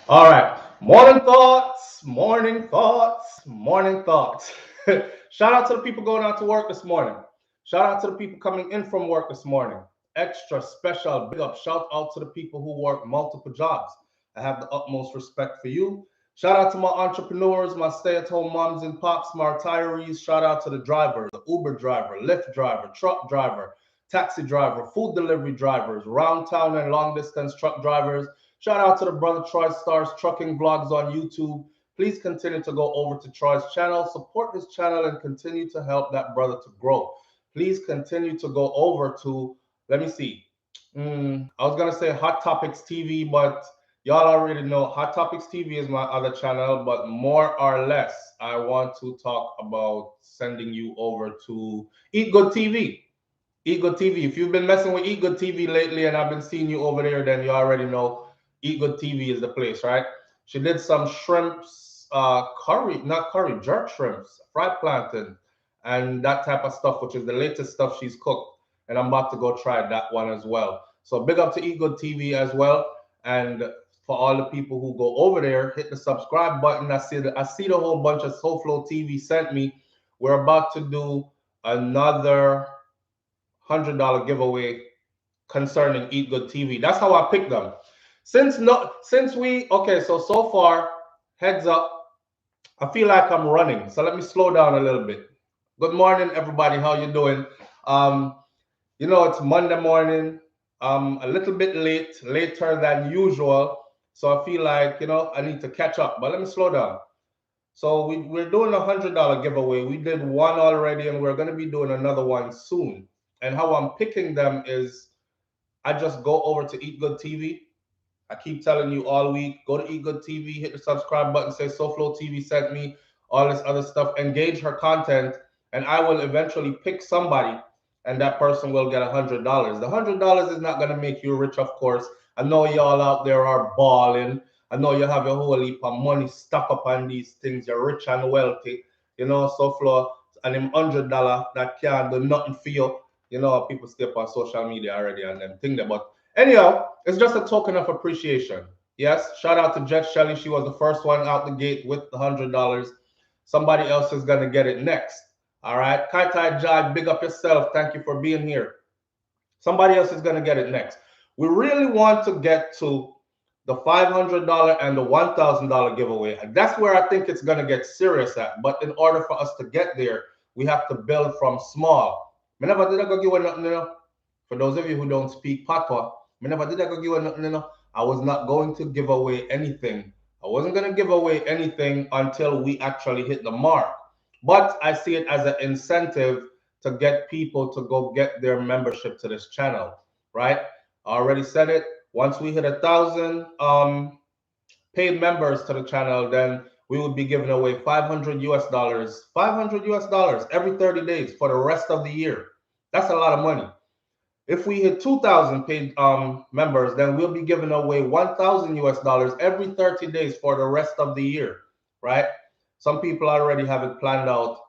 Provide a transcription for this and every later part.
All right. Morning thoughts, morning thoughts, morning thoughts. Shout out to the people going out to work this morning. Shout out to the people coming in from work this morning. Extra special big up shout out to the people who work multiple jobs. I have the utmost respect for you. Shout out to my entrepreneurs, my stay at home moms and pops, my retirees. Shout out to the drivers, the Uber driver, Lyft driver, truck driver, taxi driver, food delivery drivers, round town and long distance truck drivers. Shout out to the brother Troy Stars Trucking Vlogs on YouTube. Please continue to go over to Troy's channel, support his channel, and continue to help that brother to grow. Please continue to go over to, let me see. I was going to say Hot Topics TV, but y'all already know Hot Topics TV is my other channel, but more or less, I want to talk about sending you over to Eat Good TV. Eat Good TV. If you've been messing with Eat Good TV lately and I've been seeing you over there, then you already know Eat Good TV is the place, right? She did some shrimps, curry, not curry, jerk shrimps, fried plantain, and that type of stuff, which is the latest stuff she's cooked. And I'm about to go try that one as well. So big up to Eat Good TV as well. And for all the people who go over there, hit the subscribe button. I see the whole bunch of SouFLoTV sent me. We're about to do another $100 giveaway concerning Eat Good TV. That's how I picked them. So far, heads up, I feel like I'm running. So let me slow down a little bit. Good morning, everybody. How you doing? Um, it's Monday morning. A little bit later than usual. So I feel like, I need to catch up. But let me slow down. So we're doing $100 giveaway. We did one already, and we're going to be doing another one soon. And how I'm picking them is I just go over to Eat Good TV. I keep telling you all week, go to Eat Good TV, hit the subscribe button, say SouFLoTV sent me, all this other stuff, engage her content, and I will eventually pick somebody, and that person will get $100. The $100 is not gonna make you rich, of course. I know y'all out there are balling. I know you have your whole heap of money stuck up on these things. You're rich and wealthy, SouFLo, and them $100 that can't do nothing for you. People stay up on social media already and them think that, but anyhow, it's just a token of appreciation. Yes, shout out to Jet Shelley. She was the first one out the gate with the $100. Somebody else is gonna get it next. All right, Kai Tai Jai, big up yourself. Thank you for being here. Somebody else is gonna get it next. We really want to get to the $500 and the $1,000 giveaway. That's where I think it's gonna get serious at. But in order for us to get there, we have to build from small. Me never did I go give away nothing, For those of you who don't speak patois, me never did I go give away nothing, I was not going to give away anything. I wasn't going to give away anything until we actually hit the mark. But I see it as an incentive to get people to go get their membership to this channel, right? I already said it. Once we hit 1,000 paid members to the channel, then we would be giving away 500 US dollars, 500 US dollars every 30 days for the rest of the year. That's a lot of money. If we hit 2,000 paid members, then we'll be giving away 1,000 US dollars every 30 days for the rest of the year, right? Some people already have it planned out.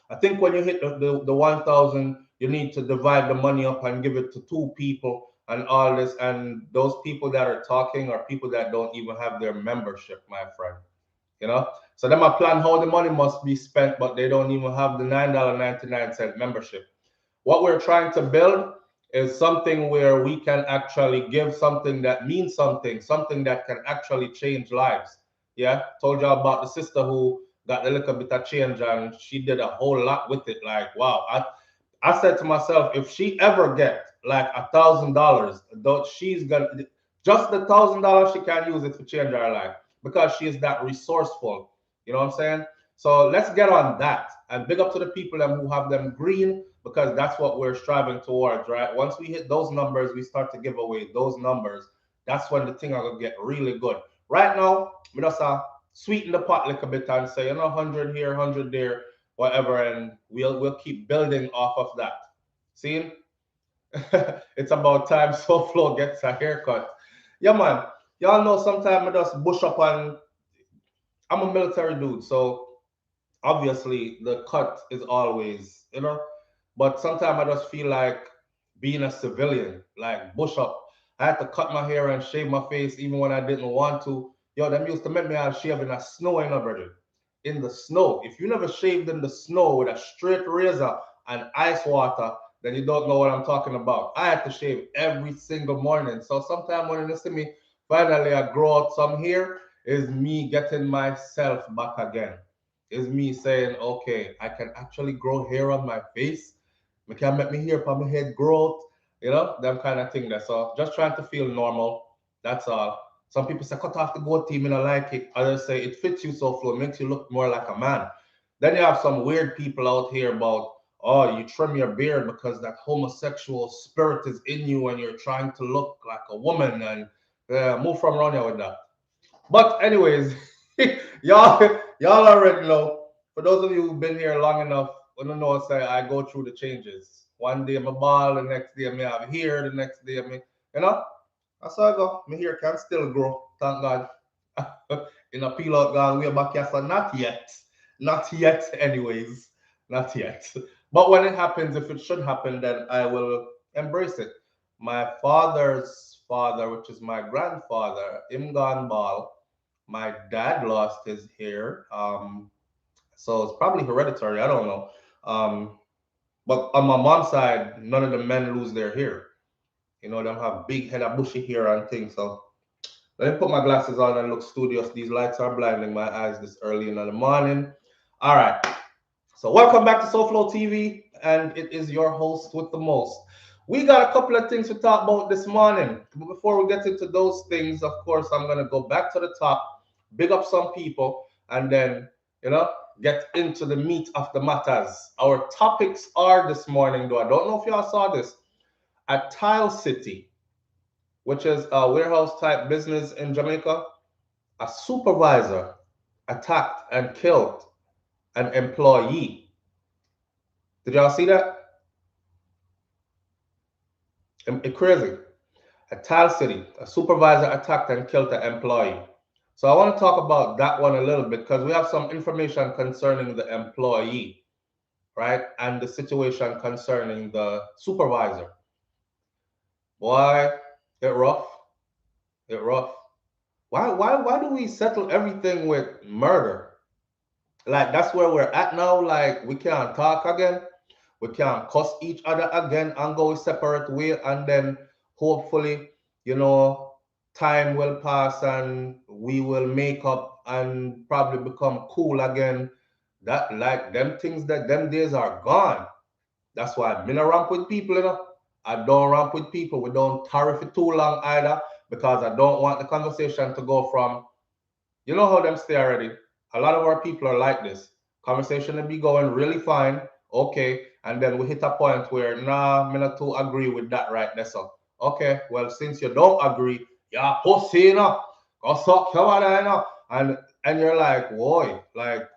I think when you hit the 1,000, you need to divide the money up and give it to two people and all this. And those people that are talking are people that don't even have their membership, my friend. So then I plan how the money must be spent, but they don't even have the $9.99 membership. What we're trying to build is something where we can actually give something that means something that can actually change lives. Yeah, told y'all about the sister who got a little bit of change and she did a whole lot with it. Like, wow. I said to myself, if she ever get like $1,000, though she's gonna just the $1,000 she can use it to change her life because she is that resourceful. You know what I'm saying? So let's get on that and big up to the people who have them green because that's what we're striving towards, right? Once we hit those numbers, we start to give away those numbers. That's when the thing are gonna get really good. Right now, we just sweeten the pot a little bit and say, 100 here, 100 there, whatever, and we'll keep building off of that. See? It's about time SouFLo gets a haircut. Yeah, man. Y'all know sometimes I just bush up and I'm a military dude, so obviously the cut is always, but sometimes I just feel like being a civilian, like bush up. I had to cut my hair and shave my face even when I didn't want to Yo, them used to make me all shave in the snow, you know, brother. In the snow. If you never shaved in the snow with a straight razor and ice water, then you don't know what I'm talking about. I had to shave every single morning. So sometime when you see me, finally I grow out some hair, is me getting myself back again. Is me saying, okay, I can actually grow hair on my face. I can make me hair from my head grow out. You know, them kind of thing there. So just trying to feel normal. That's all. Some people say cut off the goatee, me not like it. Others say it fits you so flow, makes you look more like a man. Then you have some weird people out here about, oh, you trim your beard because that homosexual spirit is in you and you're trying to look like a woman, and move from around here with that. But anyways, y'all already know. For those of you who've been here long enough, I don't know, say I go through the changes. One day I'm a ball, the next day I may have hair, the next day I may, you know, that's how I go. My hair can still grow, thank God. In a peel out gone way back here, so not yet. Not yet, anyways. Not yet. But when it happens, if it should happen, then I will embrace it. My father's father, which is my grandfather, him gone bald. My dad lost his hair. So it's probably hereditary. I don't know. But on my mom's side, none of the men lose their hair. You know, them have big head of bushy hair and things. So let me put my glasses on and look studious. These lights are blinding my eyes this early in the morning. All right. So welcome back to SouFLoTV, and it is your host with the most. We got a couple of things to talk about this morning. But before we get into those things, of course, I'm gonna go back to the top, big up some people, and then you know get into the meat of the matters. Our topics are this morning, though I don't know if y'all saw this at Tile City, which is a warehouse type business in Jamaica. A supervisor attacked and killed an employee. Did y'all see that? It's crazy. At Tal City, a supervisor attacked and killed an employee. So I want to talk about that one a little bit because we have some information concerning the employee, right? And the situation concerning the supervisor. Boy, it rough. It rough. Why do we settle everything with murder? Like that's where we're at now. Like we can't talk again. We can't cuss each other again and go a separate way. And then hopefully, you know, time will pass and we will make up and probably become cool again. That like them things that them days are gone. That's why I'm in a ramp with people, you know. I don't ramp with people. We don't tariff it too long either because I don't want the conversation to go from you know how them stay already. A lot of our people are like this. Conversation will be going really fine, okay, and then we hit a point where nah, me not too agree with that right there. So okay, well since you don't agree, you're pussy, you know, go suck your mother, you know, and you're like, boy, like,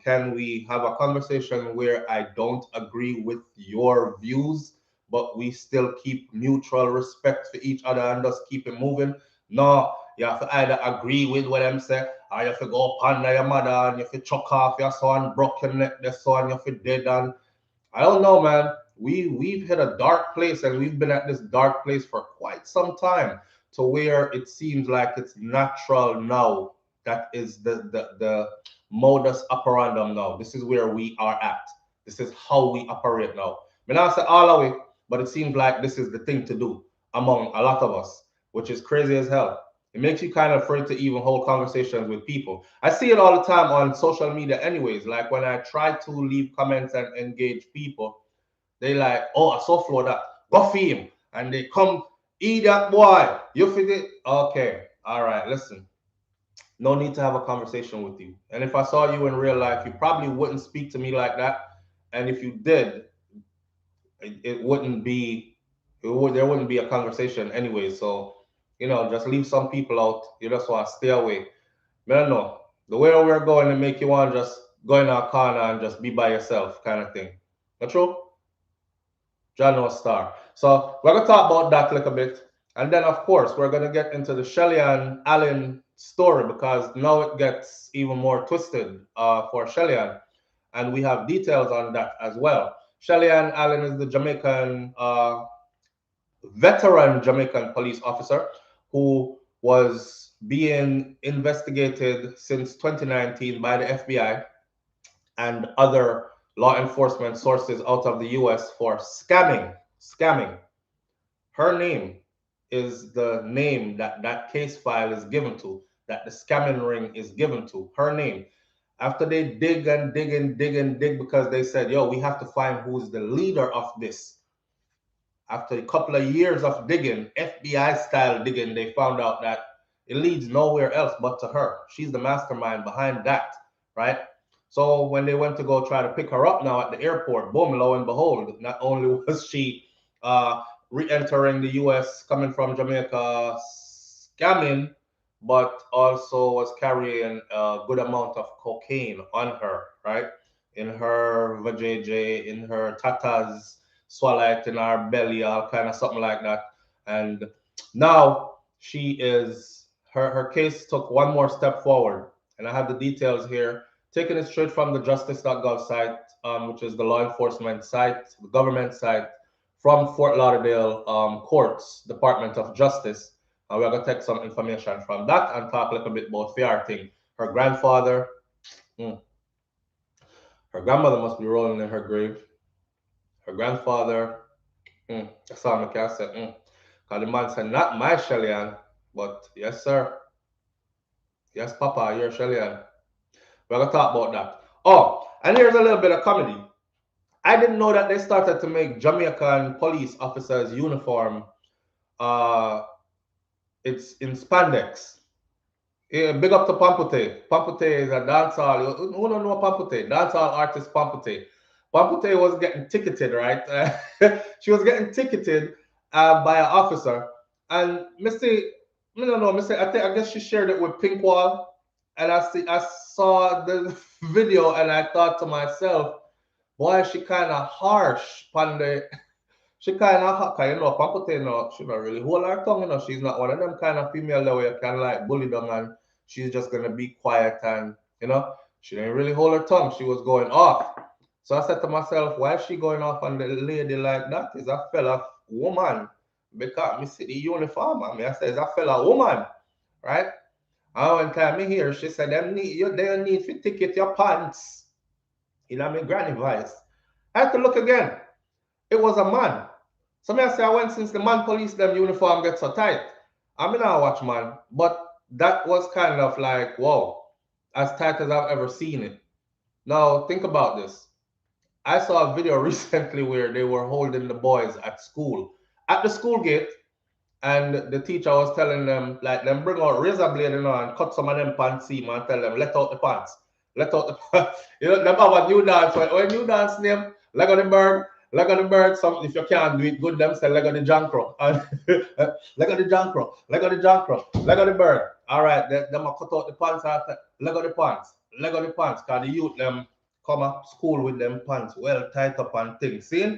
can we have a conversation where I don't agree with your views, but we still keep mutual respect for each other and just keep it moving? No, you have to either agree with what I'm saying, or you have to go up under your mother and you have to chuck off your son, broke your neck, the son, you have to dead. And I don't know, man. We've hit a dark place and we've been at this dark place for quite some time to where it seems like it's natural now. That is the modus operandum now. This is where we are at. This is how we operate now. I mean, I say all the way, but it seems like this is the thing to do among a lot of us, which is crazy as hell. It makes you kind of afraid to even hold conversations with people. I see it all the time on social media, anyways. Like when I try to leave comments and engage people, they like, oh, I saw Flo that, go for him. And they come, eat that boy. You feel it? Okay, all right, listen. No need to have a conversation with you. And if I saw you in real life, you probably wouldn't speak to me like that. And if you did, it wouldn't be, there wouldn't be a conversation anyway. So, you know, just leave some people out. You just want to stay away. I don't know. The way we're going to make you want to just go in a corner and just be by yourself kind of thing. Not true? John no star. So we're gonna talk about that a little bit. And then of course we're gonna get into the Shelian Allen story because now it gets even more twisted for Shelian. And we have details on that as well. Shelian Allen is the Jamaican veteran Jamaican police officer who was being investigated since 2019 by the FBI and other law enforcement sources out of the US for scamming. Scamming. Her name is the name that that case file is given to, that the scamming ring is given to. Her name. After they dig and dig and dig and dig because they said, yo, we have to find who's the leader of this. After a couple of years of digging, FBI style digging, they found out that it leads nowhere else but to her. She's the mastermind behind that, right? So when they went to go try to pick her up now at the airport, boom, lo and behold, not only was she re-entering the US coming from Jamaica scamming, but also was carrying a good amount of cocaine on her, right? In her vajayjay, in her tatas, swallow it in her belly, all kind of something like that. And now she is, her case took one more step forward. And I have the details here, taking it straight from the justice.gov site, which is the law enforcement site, the government site, from Fort Lauderdale Courts, Department of Justice. And we're going to take some information from that and talk a little bit about fair thing. Her grandfather, her grandmother must be rolling in her grave. Her grandfather, that's all I can say. Because the man said, not my Shelian, but yes, sir. Yes, Papa, you're Shelian. We're going to talk about that. Oh, and here's a little bit of comedy. I didn't know that they started to make Jamaican police officers' uniform. It's in spandex. Yeah, big up to Pamputae. Pamputae is a dancehall. Who don't know Pamputae? Dancehall artist Pamputae. Pamputae was getting ticketed, right? She was getting ticketed by an officer. And Mr. I don't know, Mr. I guess she shared it with Pinkwall. And I saw the video and I thought to myself, boy, she kind of harsh on the. She kind of, Pamputae, she not really hold her tongue, she's not one of them kind of female that way you can like bully them and she's just gonna be quiet and, she didn't really hold her tongue. She was going off. So I said to myself, why is she going off on the lady like that? Is a fella woman? Because me see the uniform, I said, is a fella woman, right? And one time me hear, she said, they need to ticket your pants. My granny voice. I had to look again. It was a man. So I say I went since the man police them uniform get so tight. I mean I watch man, but that was kind of like, whoa, as tight as I've ever seen it. Now think about this. I saw a video recently where they were holding the boys at school, at the school gate, and the teacher was telling them, like, them bring out razor blade and cut some of them pants seam and tell them, let out the pants. Let out the pants. Them have a new dance. When new dance name, leg of the bird, leg of the bird. Some, if you can't do it good, them say leg of the jankro. Leg of the jankro, leg of the jankro, leg of the bird. All right, them cut out the pants after, leg of the pants, leg of the pants. Because the youth, them come up school with them pants well tight up and things. See?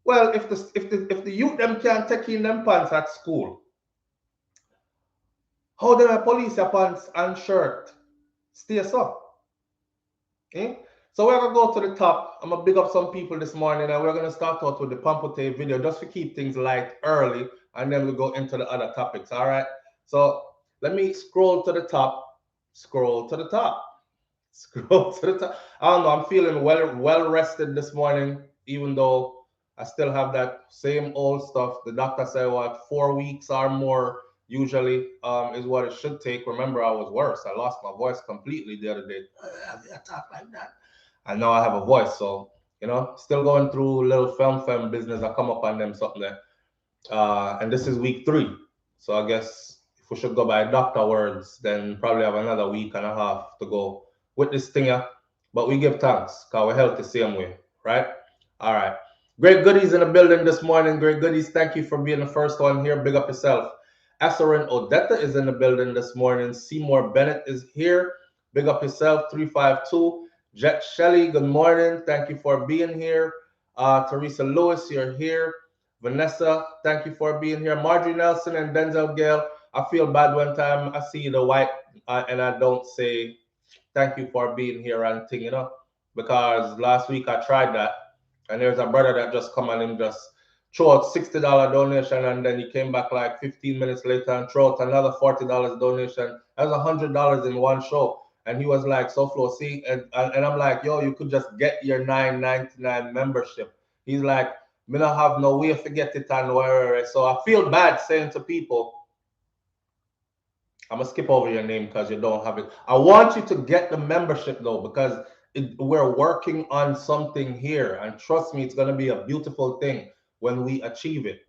Well, if the youth them can't take in them pants at school, how do the police your pants and shirt stay so? Eh? So we're gonna go to the top. I'm gonna big up some people this morning, and we're gonna start out with the Pamputae video just to keep things light early, and then we'll go into the other topics. All right. So let me scroll to the top. Scroll to the top. Scroll to the top. I don't know. I'm feeling well rested this morning, even though I still have that same old stuff. The doctor said, what, 4 weeks or more usually is what it should take. Remember, I was worse. I lost my voice completely the other day. I talk like that. And now I have a voice. So, still going through little film business. I come up on them something there. And this is week 3. So I guess if we should go by doctor words, then probably have another week and a half to go with this thing here. But we give thanks because we're healthy the same way, right? All right. Great goodies in the building this morning. Great goodies. Thank you for being the first one here. Big up yourself. Asserin Odetta is in the building this morning. Seymour Bennett is here. Big up yourself. 352. Jet Shelley, good morning. Thank you for being here. Teresa Lewis, you're here. Vanessa, thank you for being here. Marjorie Nelson and Denzel Gale. I feel bad one time I see the white and I don't say thank you for being here and thing, because last week I tried that. And there's a brother that just come and him just threw out $60 donation, and then he came back like 15 minutes later and threw out another $40 donation. That was $100 in one show. And he was like, SouFlo, see, and I'm like, yo, you could just get your $9.99 membership. He's like, me not have no way to get it and whatever. So I feel bad saying to people, I'm gonna skip over your name because you don't have it. I want you to get the membership though, because we're working on something here, and trust me, it's gonna be a beautiful thing when we achieve it.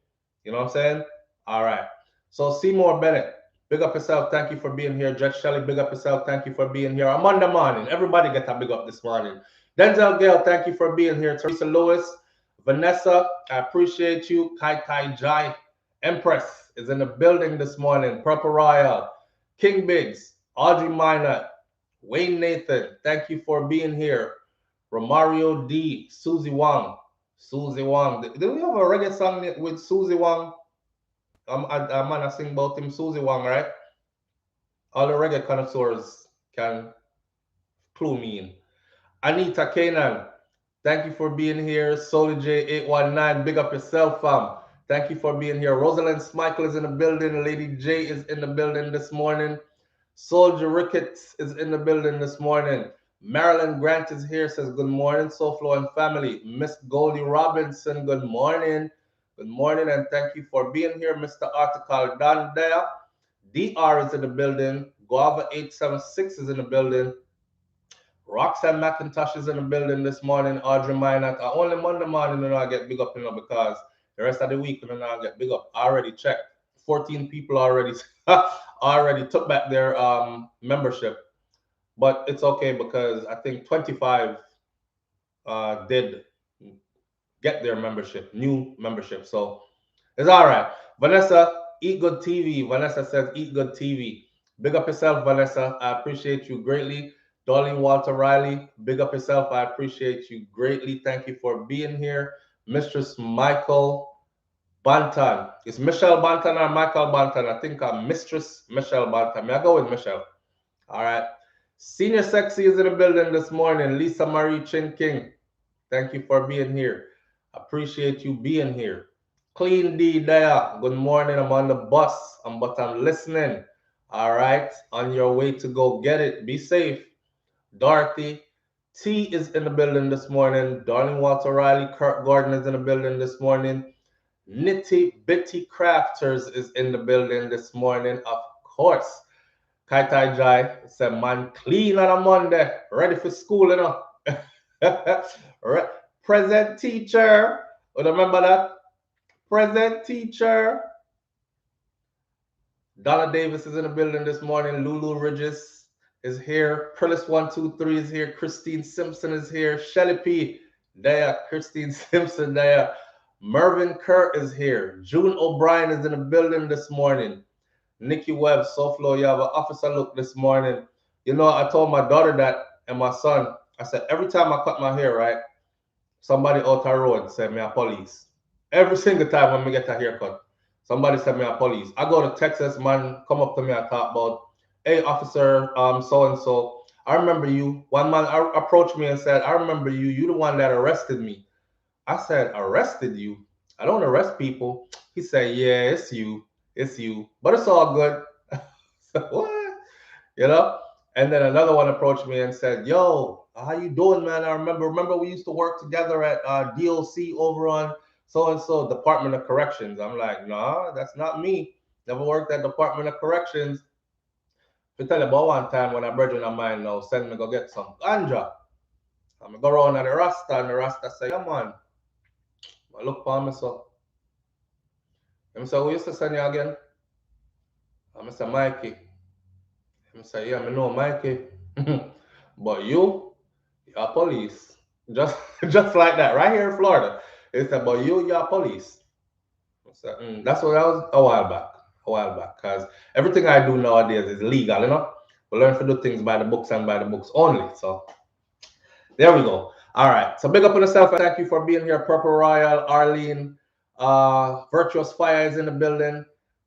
You know what I'm saying? All right. So Seymour Bennett, big up yourself. Thank you for being here. Judge Shelley, big up yourself. Thank you for being here. I'm Monday morning. Everybody get a big up this morning. Denzel Gale, thank you for being here. Teresa Lewis, Vanessa, I appreciate you. Kai Kai Jai, Empress is in the building this morning. Purple Royal, King Biggs, Audrey Minot, Wayne Nathan, thank you for being here. Romario D, Susie Wang. Susie Wang. Do we have a reggae song with Susie Wang? I'm gonna sing about him, Susie Wang, right? All the reggae connoisseurs can clue me in. Anita Kanan, thank you for being here. Soli J819, big up yourself, fam. Thank you for being here. Rosalind Smichael is in the building. Lady J is in the building this morning. Soldier Ricketts is in the building this morning. Marilyn Grant is here, says good morning, SouFlo and family. Miss Goldie Robinson, good morning. Good morning, and thank you for being here. Mr. Article Don there. DR is in the building. Guava 876 is in the building. Roxanne McIntosh is in the building this morning. Audrey Minot. Only Monday morning, I get big up, because the rest of the week, I get big up. I already checked. 14 people already took back their membership, but it's okay because I think 25 did get their membership, new membership. So it's all right. Vanessa, Eat Good TV. Vanessa says, Eat Good TV. Big up yourself, Vanessa. I appreciate you greatly. Darlene Walter Riley, big up yourself. I appreciate you greatly. Thank you for being here. Mistress Michael Bantan. It's Michelle Bantan or Michael Bantan? I think I'm Mistress Michelle Bantan. May I go with Michelle? All right. Senior Sexy is in the building this morning. Lisa Marie Chin King. Thank you for being here. Appreciate you being here. Clean D there. Good morning. I'm on the bus, but I'm listening. All right. On your way to go get it. Be safe. Dorothy T is in the building this morning. Darling Walter Riley, Kurt Gordon is in the building this morning. Nitty Bitty Crafters is in the building this morning, of course. Kai Tai Jai said, man, clean on a Monday, ready for school, Present teacher. Remember that? Present teacher. Donna Davis is in the building this morning. Lulu Ridges is here. Prillis123 is here. Christine Simpson is here. Shelly P. There. Christine Simpson there. Mervyn Kerr is here. June O'Brien is in the building this morning. Nikki Webb, SouFlo, you have an officer look this morning. I told my daughter that and my son. I said, every time I cut my hair, right, somebody out the road said me a police. Every single time when we get a haircut, somebody said me a police. I go to Texas, man, come up to me and talk about, hey, officer, so-and-so, I remember you. One man approached me and said, I remember you. You the one that arrested me. I said, arrested you? I don't arrest people. He said, yeah, it's you. It's you. But it's all good. So, what? And then another one approached me and said, yo, how you doing, man? I remember we used to work together at DOC over on so-and-so, Department of Corrections. I'm like, nah, that's not me. Never worked at Department of Corrections. To tell you about one time when a brethren of mine now send me go get some ganja. I'm go around at the Rasta, and the Rasta say, yeah, man. I look for me, so. I say, who used to send you again? I say, Mikey. I say, yeah, I know Mikey. But you're police. Just like that, right here in Florida. He said, but you're police. I said, that's what I was a while back. Because everything I do nowadays is legal, We learn to do things by the books and by the books only. So there we go. All right. So big up on yourself. Thank you for being here. Purple Royal, Arlene, Virtuous Fire is in the building.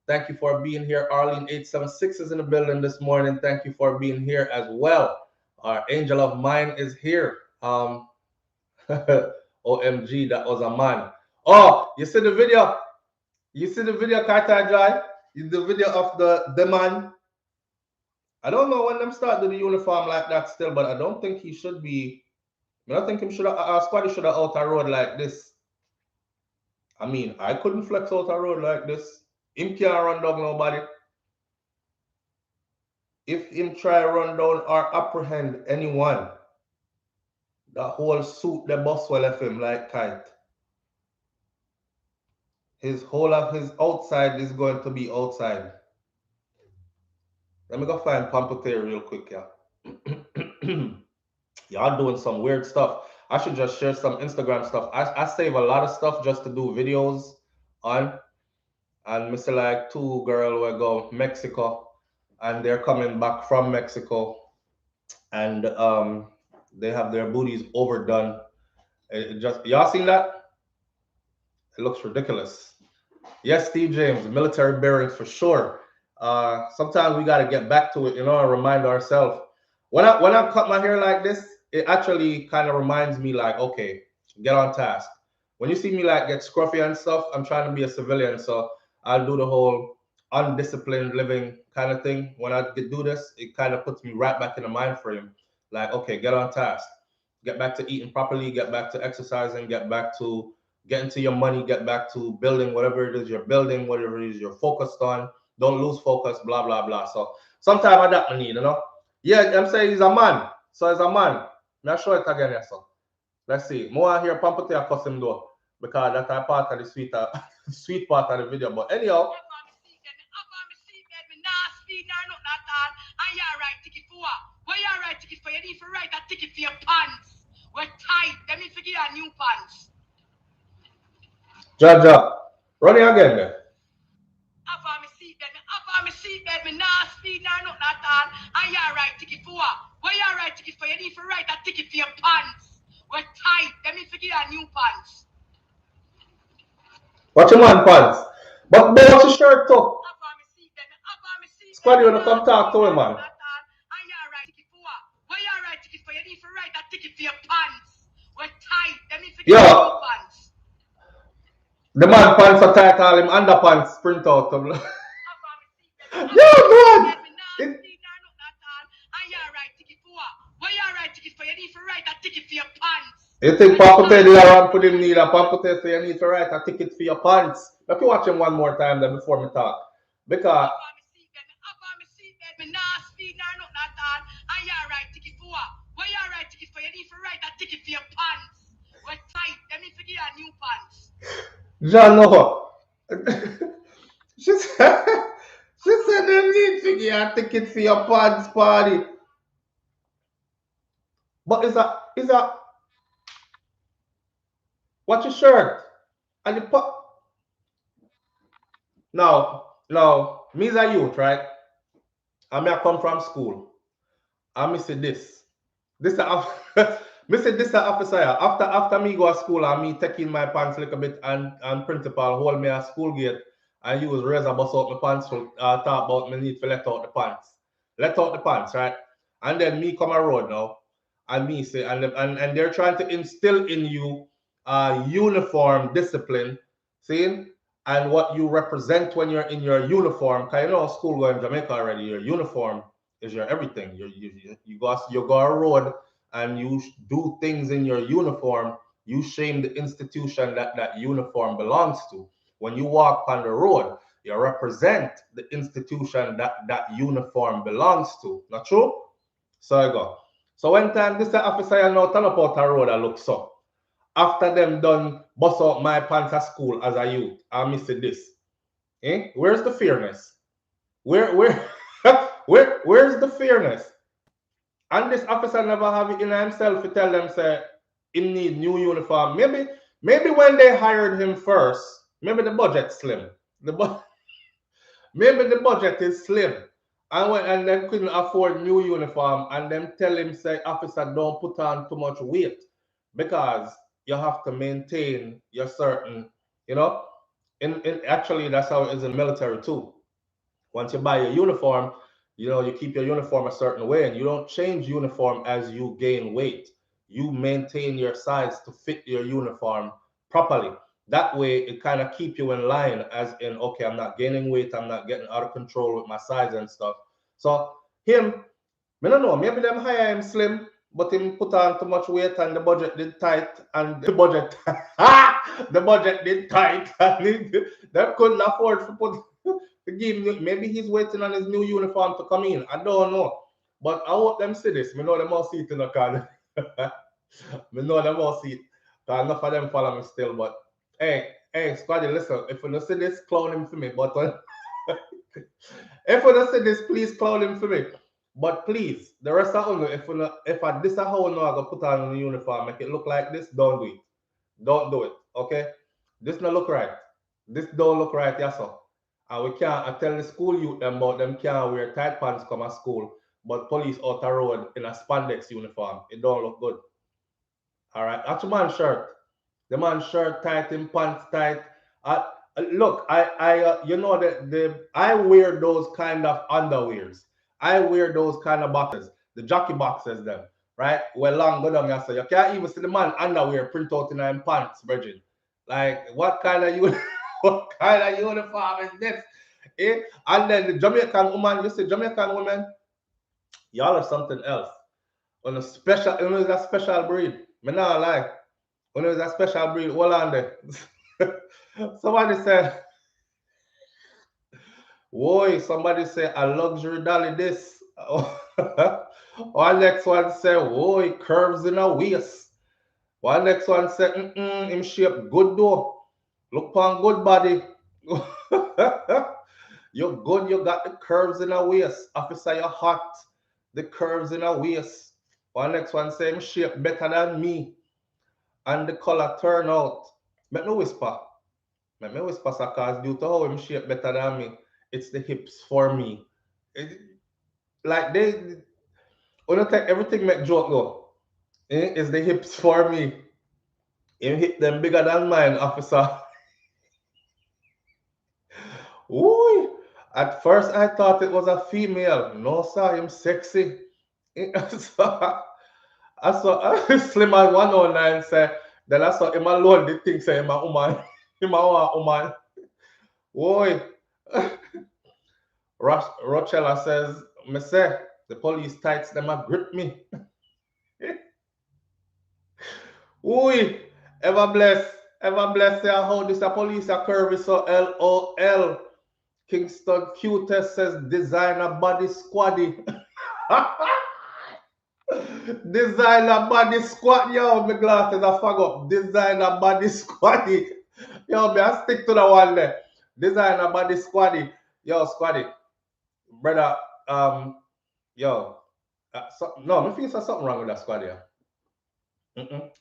Thank you for being here. Arlene 876 is in the building this morning. Thank you for being here as well. Our angel of mine is here. OMG, that was a man. Oh, you see the video? You see the video, Carter Joy? The video of the man. I don't know when them start doing the uniform like that still, but I don't think he should be. I don't think him should have. Squaddy should have out a road like this. I mean, I couldn't flex out a road like this. Him can't run down nobody. If him try run down or apprehend anyone, that whole suit the boss will left him like kite. His whole of his outside is going to be outside. Let me go find Pamputae real quick, yeah. Y'all doing some weird stuff. I should just share some Instagram stuff. I save a lot of stuff just to do videos on. And Mr. like two girl will go Mexico and they're coming back from Mexico and they have their booties overdone. Just y'all seen that? It looks ridiculous. Yes, Steve James, military bearings for sure. Sometimes we gotta get back to it, you know, and remind ourselves. When I cut my hair like this, it actually kind of reminds me like, okay, get on task. When you see me like get scruffy and stuff, I'm trying to be a civilian, so I'll do the whole undisciplined living kind of thing. When I do this, it kind of puts me right back in the mind frame. Like, okay, get on task. Get back to eating properly, get back to exercising, get back to getting to your money, get back to building whatever it is you're building, whatever it is you're focused on. Don't lose focus, blah, blah, blah. So sometimes I that need, you know. Yeah, I'm saying he's a man. So he's a man. I'll show it again, yeah, so. Let's see. More here, Pamputae cuss him though. Because that's a part of the sweet, sweet part of the video. But anyhow. Why you write ticket for? You need to write a ticket for your pants. We're tight. Let me figure out new pants. Jaja. Run it again then. Up on my seatbelt, me nah speed, nah nothing at all. And you write ticket for? Why you write ticket for? You need to write a ticket for your pants. We're tight. Let me figure out new pants. What your man pants? But what's your shirt too? Up on my seatbelt. Squad, you wanna come talk to him, man? Why you write ticket for? You need to write a ticket for your pants. We're tight. Let me figure out new pants. The man pants are tight, all him underpants print out. Yo, God! You think Pamputae did around put him need a Pamputae say you need to write a ticket for your pants? Let me watch him one more time then before me talk. Because John, no. She said they need to get a ticket for your pants party. But is that what's your shirt? And the now, me's a youth, right? I may come from school. I say this. This me say this officer. After me go to school and me taking my pants a little bit and principal hold me at school gate and use razor bust out my pants to talk about me need to let out the pants. Let out the pants, right? And then me come a road now and me say and they're trying to instill in you uniform discipline, see? And what you represent when you're in your uniform. Cause you know school go in Jamaica already, your uniform is your everything. You go a road and you do things in your uniform, you shame the institution that uniform belongs to. When you walk on the road, you represent the institution that uniform belongs to. Not true? So I go. So one time this officer you know turn up out a road I look so. After them done bust out my pants at school as a youth, I miss this. Eh? Where's the fairness? Where's the fairness? And this officer never have it in himself to tell them say he need new uniform. Maybe when they hired him first, maybe the budget slim. Maybe the budget is slim. And then couldn't afford new uniform and them tell him say officer don't put on too much weight because you have to maintain your certain, you know. In actually that's how it is in military too. Once you buy a uniform, you know, you keep your uniform a certain way and you don't change uniform as you gain weight. You maintain your size to fit your uniform properly. That way, it kind of keep you in line, as in, okay, I'm not gaining weight, I'm not getting out of control with my size and stuff. So him, I don't know, maybe them hire him slim, but him put on too much weight and the budget did tight, and the budget, the budget did tight, and they couldn't afford to put to give him. Maybe he's waiting on his new uniform to come in. I don't know, but I hope them see this. I know them all see it in the car. I know them all see it. Enough of them follow me still, but hey, Squaddy, listen, if you don't see this, clown him for me. But if you don't see this, please clown him for me. But please, the rest of you, if I this is how I know I go put on a uniform, make it look like this, don't do it. Don't do it. Okay? This don't look right. This don't look right, yes, sir. And we can't, I tell the school youth them about them can't wear tight pants come to school, but police out the road in a spandex uniform. It don't look good. Alright, that's a man's shirt. The man's shirt tight, him pants tight. Look, you know I wear those kind of underwears. I wear those kind of boxes, the jockey boxes, them, right? Well, long go down here, so you can't even see the man underwear print out in him pants, virgin. Like, what kind of what kind of uniform is this? Eh? And then the Jamaican woman, you see Jamaican women, y'all are something else. On a special, you know, it's a special breed. Me not lie. When it was a special breed, hold on there. Somebody said, whoa, somebody said a luxury dolly this. Or next one said, whoa, curves in a waist. One next one said, him shape good though. Look on good body. You're good, you got the curves in a waist. Officer, you're hot. The curves in a waist. One next one said, him shape better than me. And the color turn out. Make me whisper. Make me whisper, because due to how him shape better than me, it's the hips for me. Like they when take everything make joke though. It's the hips for me. Him hip them bigger than mine, officer. Ooh. At first I thought it was a female. No, sir, him sexy. I saw Slim as 109 say, then I saw him alone, the thing say him a woman. Him a woman. Boy. Rochella says, me say, the police tights them a grip me. Ooh, ever bless ya how this a police a curvy so LOL. Kingston Cutest says designer body squaddy. Designer body squad, yo, my glasses are fog up. Designer body squaddy. Yo, me I stick to the one there. Designer body squaddy. Yo, squaddy. Brother, yo. No, me feel there's something wrong with that squad here.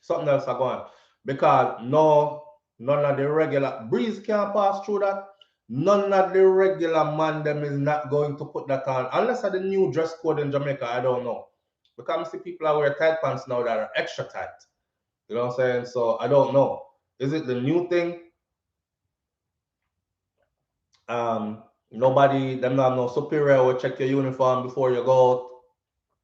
Something else are going. Because no, none of the regular breeze can't pass through that. None of the regular man them is not going to put that on. Unless at the new dress code in Jamaica, I don't know. Because I see people are wearing tight pants now that are extra tight. You know what I'm saying? So I don't know. Is it the new thing? Nobody, them not no superior will check your uniform before you go out.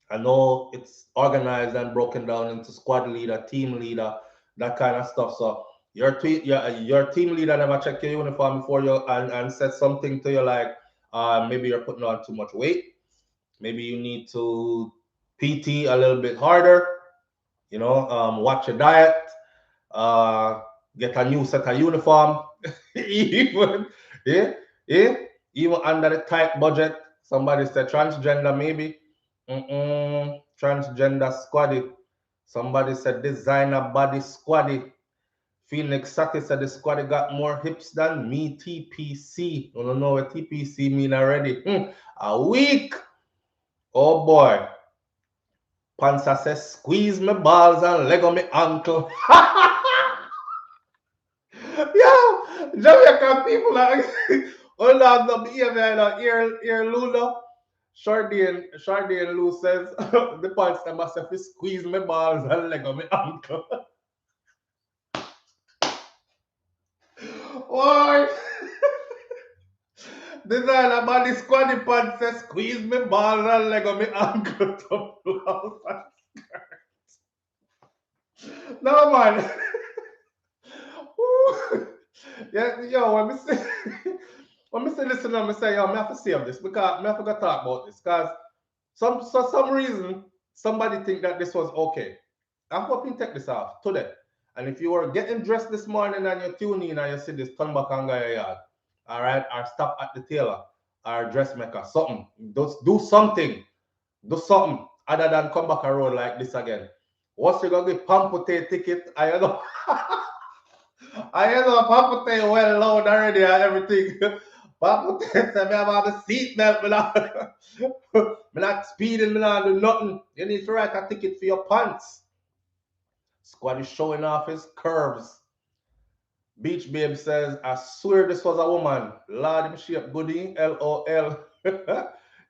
I know it's organized and broken down into squad leader, team leader, that kind of stuff. So your team leader never check your uniform before you and said something to you like, maybe you're putting on too much weight. Maybe you need to PT a little bit harder. You know, watch your diet. Get a new set of uniform. Even even under the tight budget. Somebody said transgender maybe. Transgender squaddy. Somebody said designer body squaddy. Phoenix Saki said the squaddy got more hips than me. TPC. I don't know what TPC mean already. A week. Oh boy. Panza says squeeze my balls and leg on my ankle. Yo, Jamaican people are hold on, the behavior ear Luna. Shardy and Lou says the pants them must have to squeeze my balls and leg on my ankle. Why? Designer body squaddy pants says squeeze my balls and leg on my ankle to blouse and skirt. No man. Yeah, yo, when me say when me say listen, I say, yo, me have to save this because me have to go talk about this. Because some reason somebody think that this was okay. I'm hoping take this off today. And if you were getting dressed this morning and you tune in and you see this turn back and go your yard, all right, or stop at the tailor or dressmaker, something. Just do something. Do something other than come back a road like this again. Once you gonna get Pamputae ticket, I know I know Pamputae well loud already and everything. Pamputae said me have a seatbelt, me not, me not speeding, me not do nothing. You need to write a ticket for your pants. Squad is showing off his curves. Beach Babe says, I swear this was a woman. Lord, him shape goodie. LOL.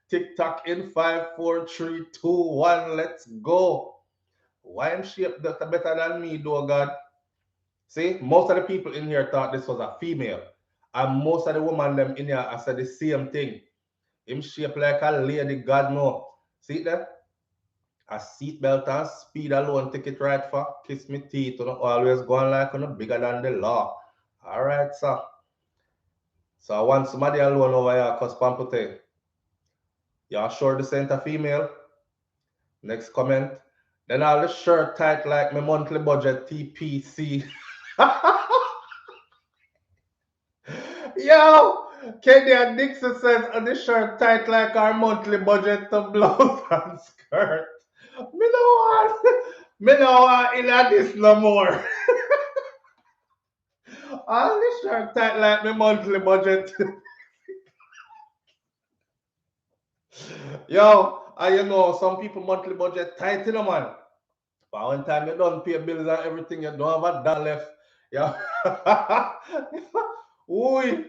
TikTok in 5, 4, 3, 2, 1. Let's go. Why am shape better than me, though, God? See, most of the people in here thought this was a female. And most of the women them in here I said the same thing. Him shape like a lady, God no. See that? A seatbelt and speed alone take it right for. Kiss me teeth, you know, always going like you know, bigger than the law. Alright, sir. So I want somebody alone over here, cause Pamputae. Y'all sure this ain't a female? Next comment. Then all the shirt tight like my monthly budget TPC. Yo, Kenya Dixon says on the shirt tight like our monthly budget to blouse and skirt. Me no want, me no want in this no more. All the shirt tight like my monthly budget. Yo, and you know some people monthly budget tight, you know, man. But one time you don't pay bills and everything, you don't have a dollar left. Yeah. Ooh.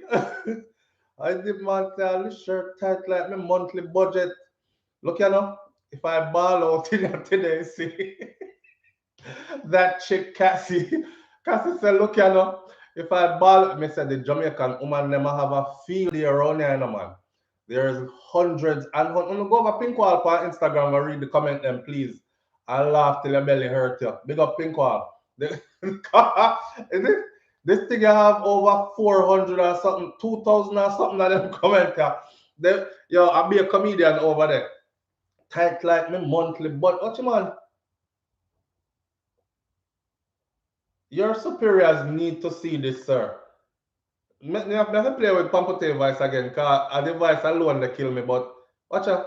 I did man tell the shirt tight like my monthly budget. Look, you know, if I ball out today, see that chick Cassie. Cassie said, look, you know, if I ball, me said the Jamaican woman never have a field day around here, you know, man. There's hundreds and hundreds. Go over Pinkwall on Instagram and read the comment them, please. I laugh till your belly hurt you. Big up Pinkwall. Is it? This thing you have over 400 or something, 2,000 or something of them comment. Yo, I'll be a comedian over there. Tight like me monthly, but what you man? Your superiors need to see this, sir. Me have to play with Pamputae voice again, because the voice alone they kill me, but watch out.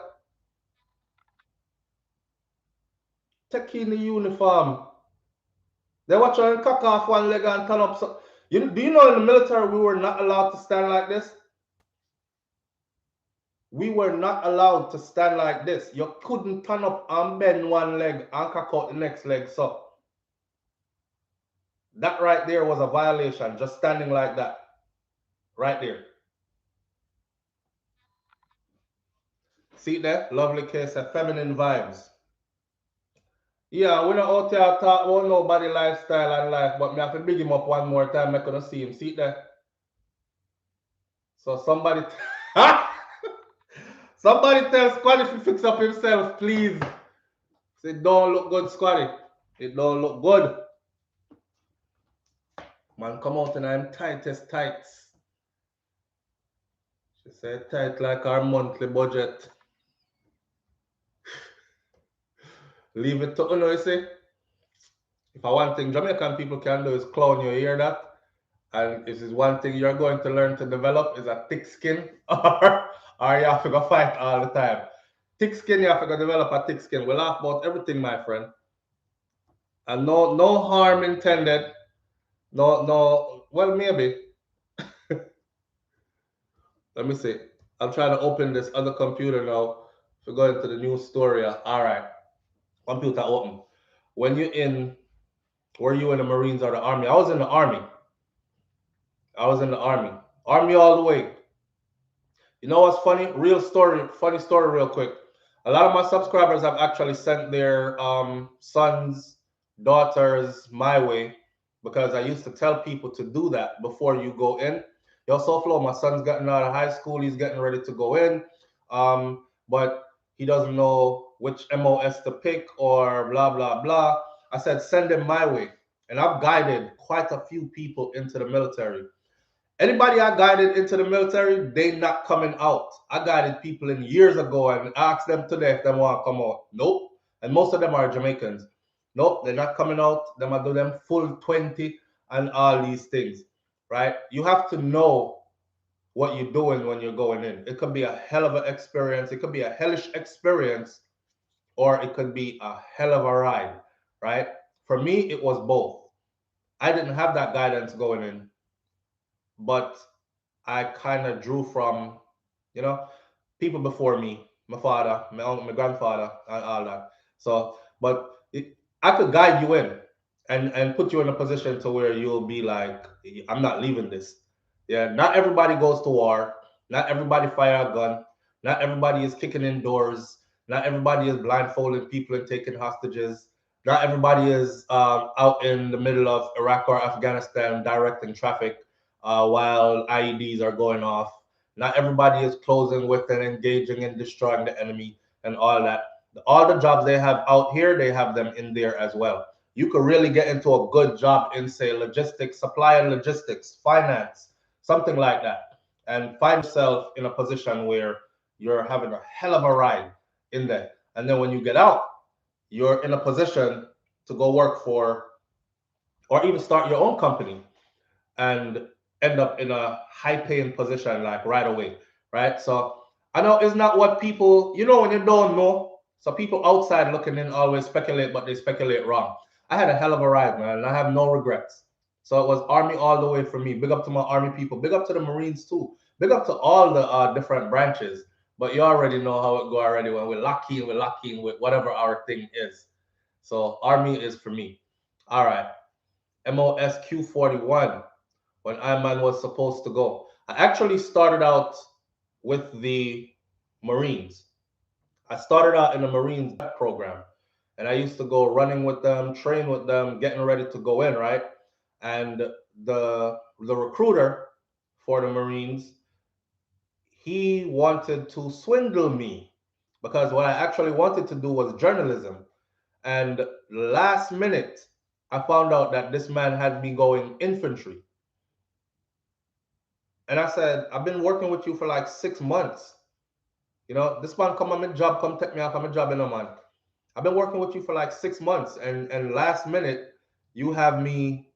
Take in the uniform. They watch her cock off one leg and turn up. So, do you know in the military we were not allowed to stand like this? We were not allowed to stand like this. You couldn't turn up and bend one leg and cock out the next leg. So that right there was a violation, just standing like that. Right there. See there? Lovely case of feminine vibes. Yeah, we're not out here talk about nobody lifestyle and life, but me have to big him up one more time. I couldn't see him. See there? So somebody somebody tell Squatty to fix up himself, please. Say don't look good, Squatty. It don't look good. Man, come out and I'm tightest tights. She said tight like our monthly budget. Leave it to you see. If I one thing Jamaican people can do is clown you, hear that? And this is one thing you're going to learn to develop is a thick skin or you have to go fight all the time. Thick skin, you have to go develop a thick skin. We laugh about everything, my friend. And no harm intended. No, well, maybe. Let me see. I'm trying to open this other computer now to go into the news story. All right. Computer open. When you're in, were you in the Marines or the Army? I was in the Army. Army all the way. You know what's funny? Funny story, real quick. A lot of my subscribers have actually sent their sons, daughters my way because I used to tell people to do that before you go in. Yo, SouFLo, my son's getting out of high school. He's getting ready to go in, but he doesn't know which MOS to pick or blah, blah, blah. I said, send him my way. And I've guided quite a few people into the military. Anybody I guided into the military, they not coming out. I guided people in years ago and asked them today if they want to come out. Nope. And most of them are Jamaicans. Nope, they're not coming out. Them I do them full 20 and all these things, right? You have to know what you're doing when you're going in. It could be a hell of an experience. It could be a hellish experience, or it could be a hell of a ride, right? For me, it was both. I didn't have that guidance going in, but I kind of drew from, you know, people before me, my father, my uncle, my grandfather, and all that. So, but I could guide you in and put you in a position to where you'll be like, I'm not leaving this. Yeah, not everybody goes to war. Not everybody fire a gun. Not everybody is kicking in doors. Not everybody is blindfolding people and taking hostages. Not everybody is out in the middle of Iraq or Afghanistan directing traffic while IEDs are going off. Not everybody is closing with and engaging and destroying the enemy and all that. All the jobs they have out here, they have them in there as well. You could really get into a good job in, say, logistics, supply and logistics, finance, something like that, and find yourself in a position where you're having a hell of a ride in there. And then when you get out, you're in a position to go work for or even start your own company and end up in a high paying position like right away, right? So I know it's not what people, when you don't know, so people outside looking in always speculate, but they speculate wrong. I had a hell of a ride, man, and I have no regrets. So it was Army all the way for me. Big up to my Army people. Big up to the Marines too. Big up to all the different branches. But you already know how it go already. When we're lucky with whatever our thing is. So Army is for me. All right. MOSQ 41 when Iman was supposed to go. I actually started out with the Marines. I started out in the Marines program, and I used to go running with them, train with them, getting ready to go in, right? And the recruiter for the Marines, he wanted to swindle me because what I actually wanted to do was journalism. And last minute, I found out that this man had me going infantry. And I said, I've been working with you for like 6 months. This man come on my job, come take me off on my job, man. I've been working with you for like 6 months, and last minute you have me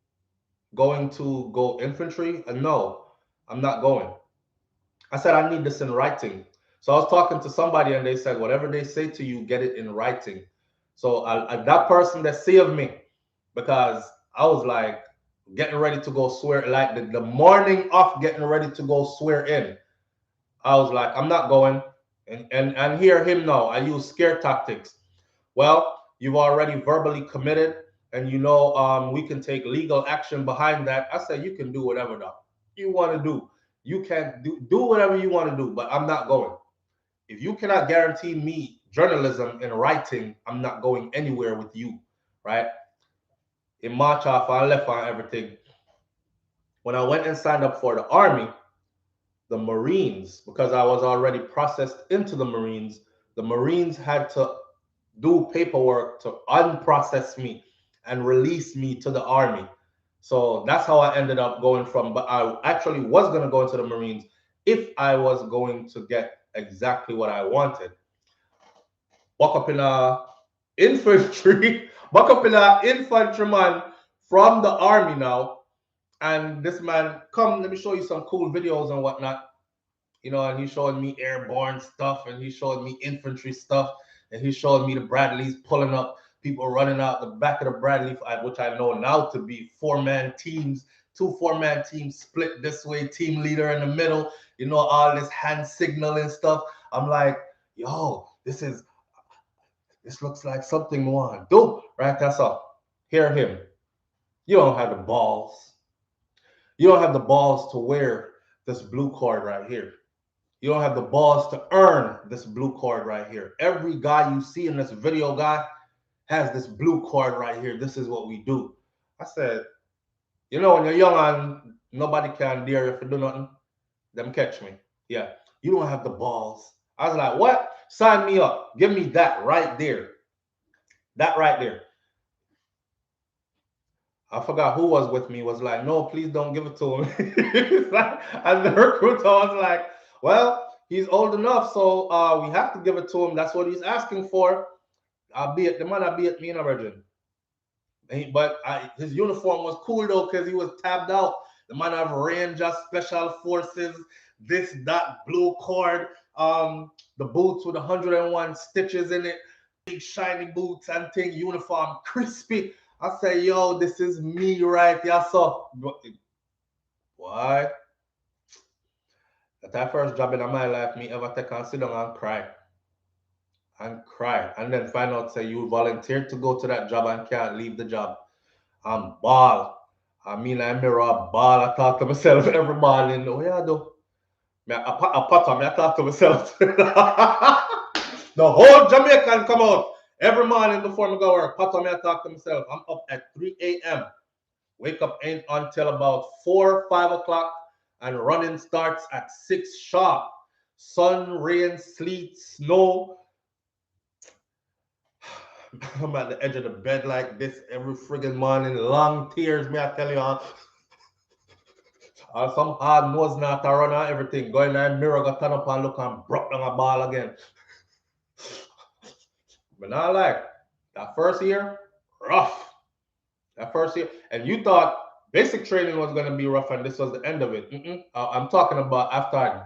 going to go infantry. And no, I'm not going. I said I need this in writing. So I was talking to somebody, and they said whatever they say to you, get it in writing. So that person that saved me, because I was like getting ready to go swear, like the morning of getting ready to go swear in. I was like, I'm not going. And hear him now. I use scare tactics. Well, you've already verbally committed, and we can take legal action behind that. I said, you can do whatever you want to do. You can do whatever you want to do, but I'm not going. If you cannot guarantee me journalism in writing, I'm not going anywhere with you, right? In March off, I left on everything. When I went and signed up for the Army, the Marines, because I was already processed into the Marines had to do paperwork to unprocess me and release me to the Army. So that's how I ended up going but I actually was going to go into the Marines if I was going to get exactly what I wanted. Walk up in a infantry, walk up in a infantryman from the Army now. And this man, come, let me show you some cool videos and whatnot. And he showed me airborne stuff, and he showed me infantry stuff, and he showed me the Bradleys pulling up, people running out the back of the Bradley, which I know now to be 4-man teams, 2 4-man teams split this way, team leader in the middle, all this hand signaling stuff. I'm like, yo, this looks like something we want to do, right? That's all. Hear him. You don't have the balls. You don't have the balls to wear this blue cord right here. You don't have the balls to earn this blue cord right here. Every guy you see in this video, guy, has this blue cord right here. This is what we do. I said, when you're young and nobody can dare you if you do nothing, them catch me. Yeah, you don't have the balls. I was like, what? Sign me up. Give me that right there. That right there. I forgot who was with me, was like, no, please don't give it to him. And the recruiter was like, well, he's old enough, so we have to give it to him. That's what he's asking for. Albeit the man albeit me in a virgin. But his uniform was cool though, because he was tabbed out. The man have Ranger Special Forces, this, that, blue cord, the boots with 101 stitches in it, big shiny boots and thing, uniform, crispy. I say, yo, this is me right here. So, why? That first job in my life, me ever take and sit down and cry. And then find out say you volunteered to go to that job and can't leave the job. I'm ball. I mean, I mirror a ball. I talk to myself every morning. Oh, yeah, I do. I pat on me. I talk to myself. The whole Jamaican come out every morning before I go work. Pat on me. I talk to myself. I'm up at 3 a.m. Wake up ain't until about 4, 5 o'clock, and running starts at 6 sharp. Sun, rain, sleet, snow. I'm at the edge of the bed like this every friggin' morning. Long tears, me I tell you. Some hard nose not to run and everything. Go in there, mirror, go turn up and look and broke down a ball again. But not like that first year, rough. That first year. And you thought basic training was going to be rough and this was the end of it. I'm talking about after I'm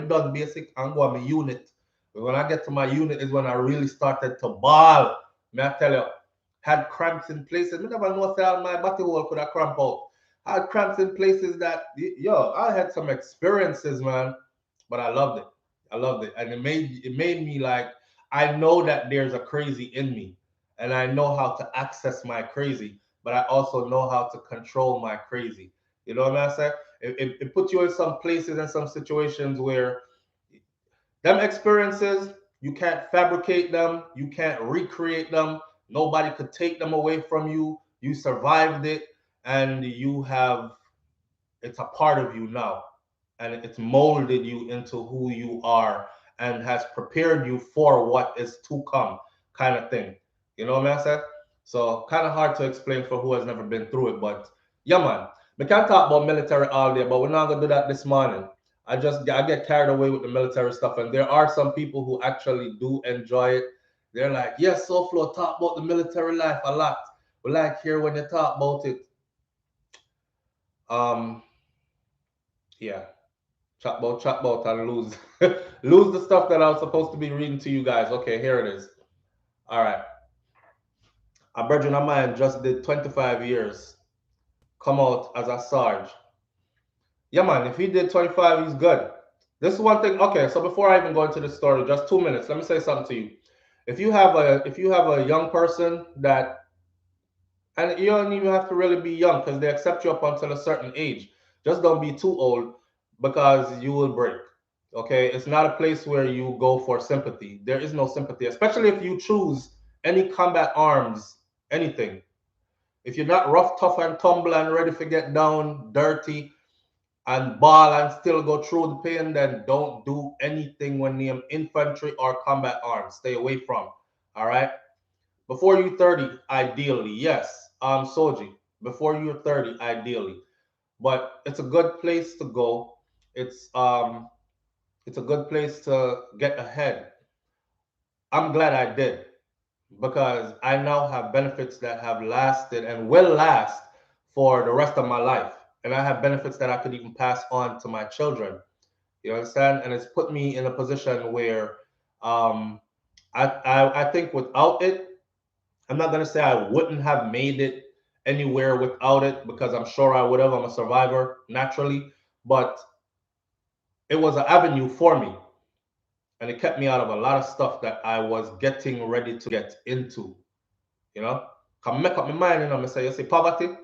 done basic, I'm going to my unit. But when I get to my unit is when I really started to ball. May I tell you, had cramps in places. I never know how my body hole could have cramp out. I had cramps in places that, yo, I had some experiences, man. But I loved it. I loved it. And it made me like, I know that there's a crazy in me. And I know how to access my crazy. But I also know how to control my crazy. You know what I'm saying? It puts you in some places and some situations where them experiences, you can't fabricate them, you can't recreate them, nobody could take them away from you. You survived it, and it's a part of you now. And it's molded you into who you are and has prepared you for what is to come, kind of thing. You know what I'm saying? So kind of hard to explain for who has never been through it, but yeah, man. We can't talk about military all day, but we're not gonna do that this morning. I get carried away with the military stuff, and there are some people who actually do enjoy it. They're like, yes, SouFLo talk about the military life a lot. We like hear when you talk about it. Yeah, chat about and lose lose the stuff that I was supposed to be reading to you guys. Okay, here it is. All right. A brethren of mine just did 25 years, come out as a sarge. Yeah, man, if he did 25, he's good. This is one thing. Okay, so before I even go into the story, just 2 minutes, let me say something to you. If you have a young person that, and you don't even have to really be young because they accept you up until a certain age. Just don't be too old because you will break. Okay, it's not a place where you go for sympathy. There is no sympathy, especially if you choose any combat arms, anything. If you're not rough, tough, and tumble and ready to get down, dirty, and ball and still go through the pain, then don't do anything when named infantry or combat arms. Stay away from. All right. Before you're 30, ideally, yes. Soji. Before you're 30, ideally. But it's a good place to go. It's a good place to get ahead. I'm glad I did because I now have benefits that have lasted and will last for the rest of my life. And I have benefits that I could even pass on to my children. You understand? And it's put me in a position where I think without it, I'm not going to say I wouldn't have made it anywhere without it because I'm sure I would have. I'm a survivor naturally. But it was an avenue for me. And it kept me out of a lot of stuff that I was getting ready to get into. You know? Come make up my mind, I say, you see, poverty is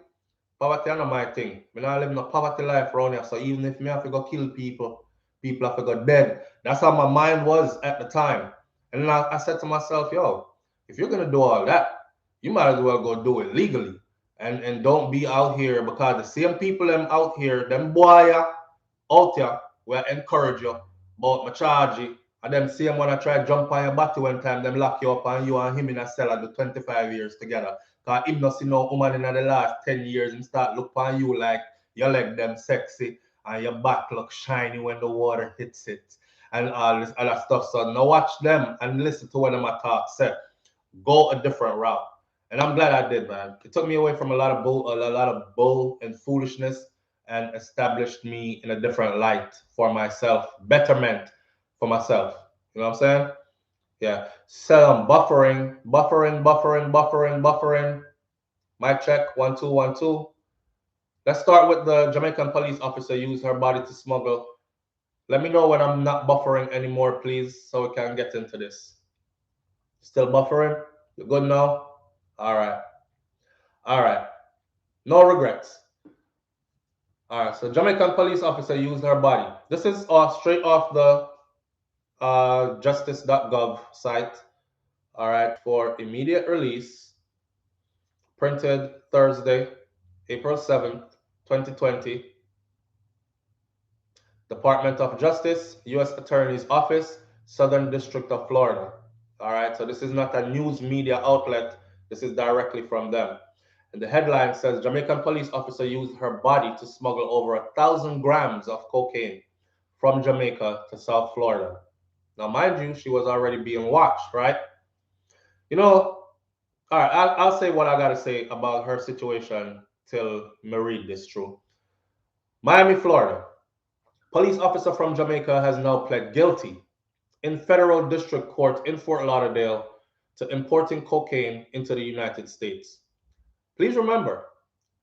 not my thing. I not live in a poverty life around here. So even if me have to go kill people, people have to go dead. That's how my mind was at the time. And then I said to myself, yo, if you're gonna do all that, you might as well go do it legally. And don't be out here because the same people them out here, them boy out here will encourage you about my charge you. And them same one I try to jump on your body one time, them lock you up and you and him in a cell and do 25 years together. Because him not see no woman in the last 10 years and start look on you like your leg them sexy and your back look shiny when the water hits it and all this other stuff. So now watch them and listen to what them talk. Say, go a different route. And I'm glad I did, man. It took me away from a lot of bull and foolishness and established me in a different light for myself, betterment for myself. You know what I'm saying? Yeah. So I'm buffering. Mic check, 1 2 1 2. Let's start with the Jamaican police officer used her body to smuggle. Let me know when I'm not buffering anymore, please, so we can get into this. Still buffering? You good now? All right. All right. No regrets. All right. So Jamaican police officer used her body. This is straight off the justice.gov site. All right. For immediate release, printed Thursday, April 7th, 2020. Department of Justice, U.S. Attorney's Office, Southern District of Florida. All right, so this is not a news media outlet. This is directly from them. And the headline says Jamaican police officer used her body to smuggle over 1,000 grams of cocaine from Jamaica to South Florida. Now, mind you, she was already being watched, right? You know, all right, I'll say what I got to say about her situation till me read this through. Miami, Florida. Police officer from Jamaica has now pled guilty in federal district court in Fort Lauderdale to importing cocaine into the United States. Please remember,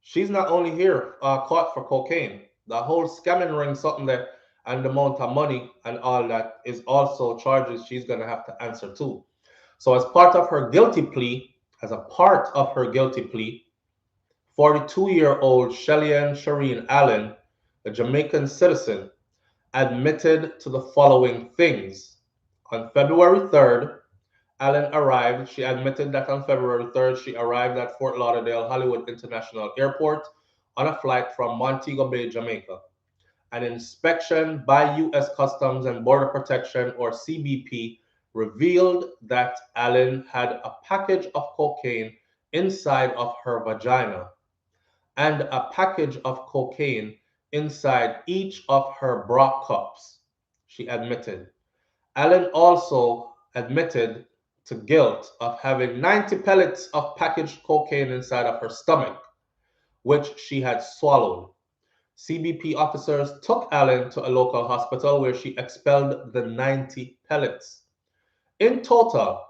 she's not only here caught for cocaine. The whole scamming ring, something that, and the amount of money and all that is also charges she's going to have to answer to. So as part of her guilty plea, 42-year-old Shelian Cherine Allen, a Jamaican citizen, admitted to the following things. On February 3rd, Allen arrived. She admitted that on February 3rd, she arrived at Fort Lauderdale Hollywood International Airport on a flight from Montego Bay, Jamaica. An inspection by U.S. Customs and Border Protection, or CBP, revealed that Allen had a package of cocaine inside of her vagina and a package of cocaine inside each of her bra cups, she admitted. Allen also admitted to guilt of having 90 pellets of packaged cocaine inside of her stomach, which she had swallowed. CBP officers took Allen to a local hospital where she expelled the 90 pellets. In total,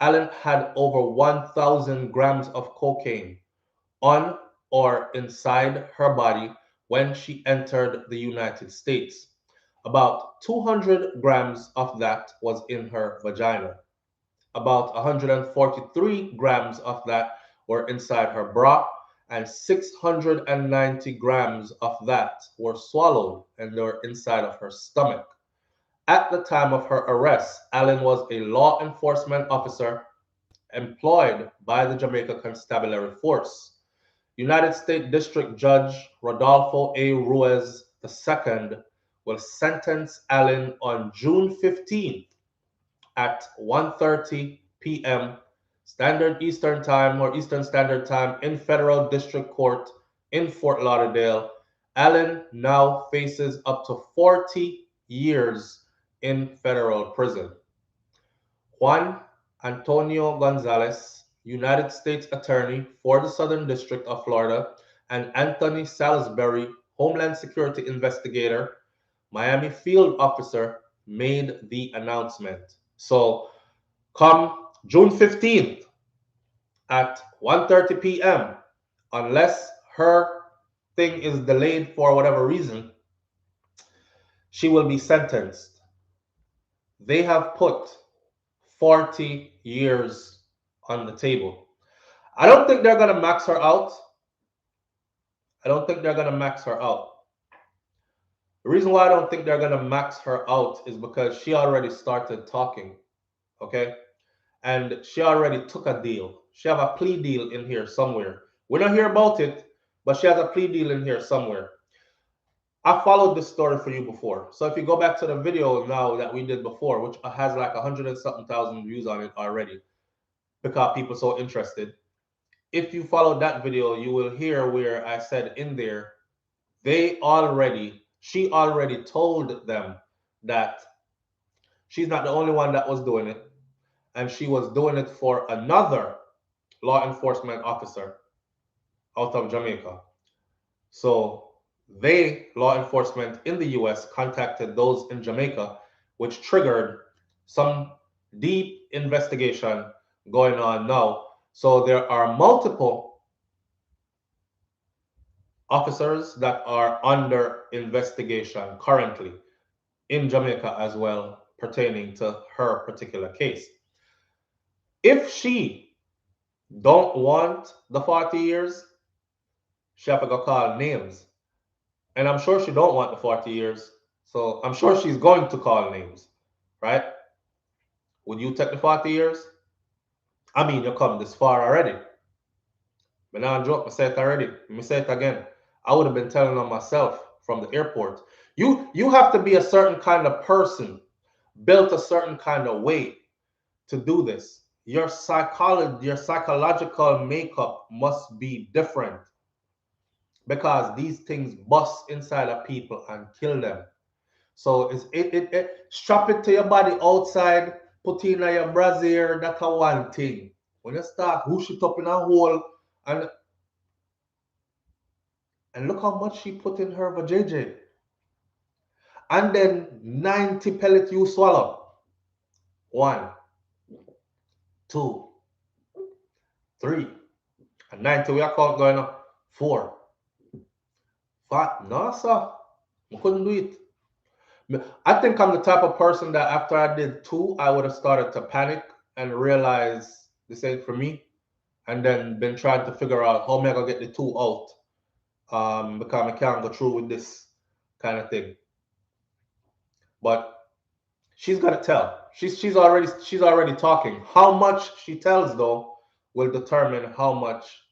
Allen had over 1,000 grams of cocaine on or inside her body when she entered the United States. About 200 grams of that was in her vagina. About 143 grams of that were inside her bra, and 690 grams of that were swallowed and they were inside of her stomach. At the time of her arrest, Allen was a law enforcement officer employed by the Jamaica Constabulary Force. United States District Judge Rodolfo A. Ruiz II will sentence Allen on June 15th at 1:30 p.m. Standard Eastern Time or Eastern Standard Time in Federal District Court in Fort Lauderdale. Allen now faces up to 40 years in federal prison. Juan Antonio Gonzalez, United States Attorney for the Southern District of Florida, and Anthony Salisbury, Homeland Security Investigator, Miami Field Officer, made the announcement. So come June 15th at 1:30 p.m., unless her thing is delayed for whatever reason, she will be sentenced. They have put 40 years on the table. I don't think they're going to max her out. The reason why I don't think they're going to max her out is because she already started talking, okay? And she already took a deal. She have a plea deal in here somewhere. We don't hear about it, but she has a plea deal in here somewhere. I followed this story for you before. So if you go back to the video now that we did before, which has like 100 and something thousand views on it already, because people are so interested. if you follow that video, you will hear where I said in there, she already told them that she's not the only one that was doing it, and she was doing it for another law enforcement officer out of Jamaica. So law enforcement in the US, contacted those in Jamaica, which triggered some deep investigation going on now. So there are multiple officers that are under investigation currently in Jamaica as well, pertaining to her particular case. If she don't want the 40 years, she have to go call names. And I'm sure she don't want the 40 years. So I'm sure she's going to call names, right? Would you take the 40 years? I mean, you come this far already. But now I'm joking, I say it already. Let me say it again. I would have been telling on myself from the airport. You have to be a certain kind of person, built a certain kind of way to do this. Your psychological makeup must be different, because these things bust inside of people and kill them. So strap it to your body outside, put in your brassiere, that's a one thing. When you start whoosh it up in a hole, and look how much she put in her vajayjay. And then 90 pellets you swallow. 1, 2, 3. And 90 we are count going up. 4, 5. No, sir. I couldn't do it. I think I'm the type of person that after I did 2, I would have started to panic and realize this ain't for me. And then been trying to figure out how am I gonna get the 2 out. Because I can't go through with this kind of thing. But she's gonna tell. She's already talking. How much she tells though will determine how much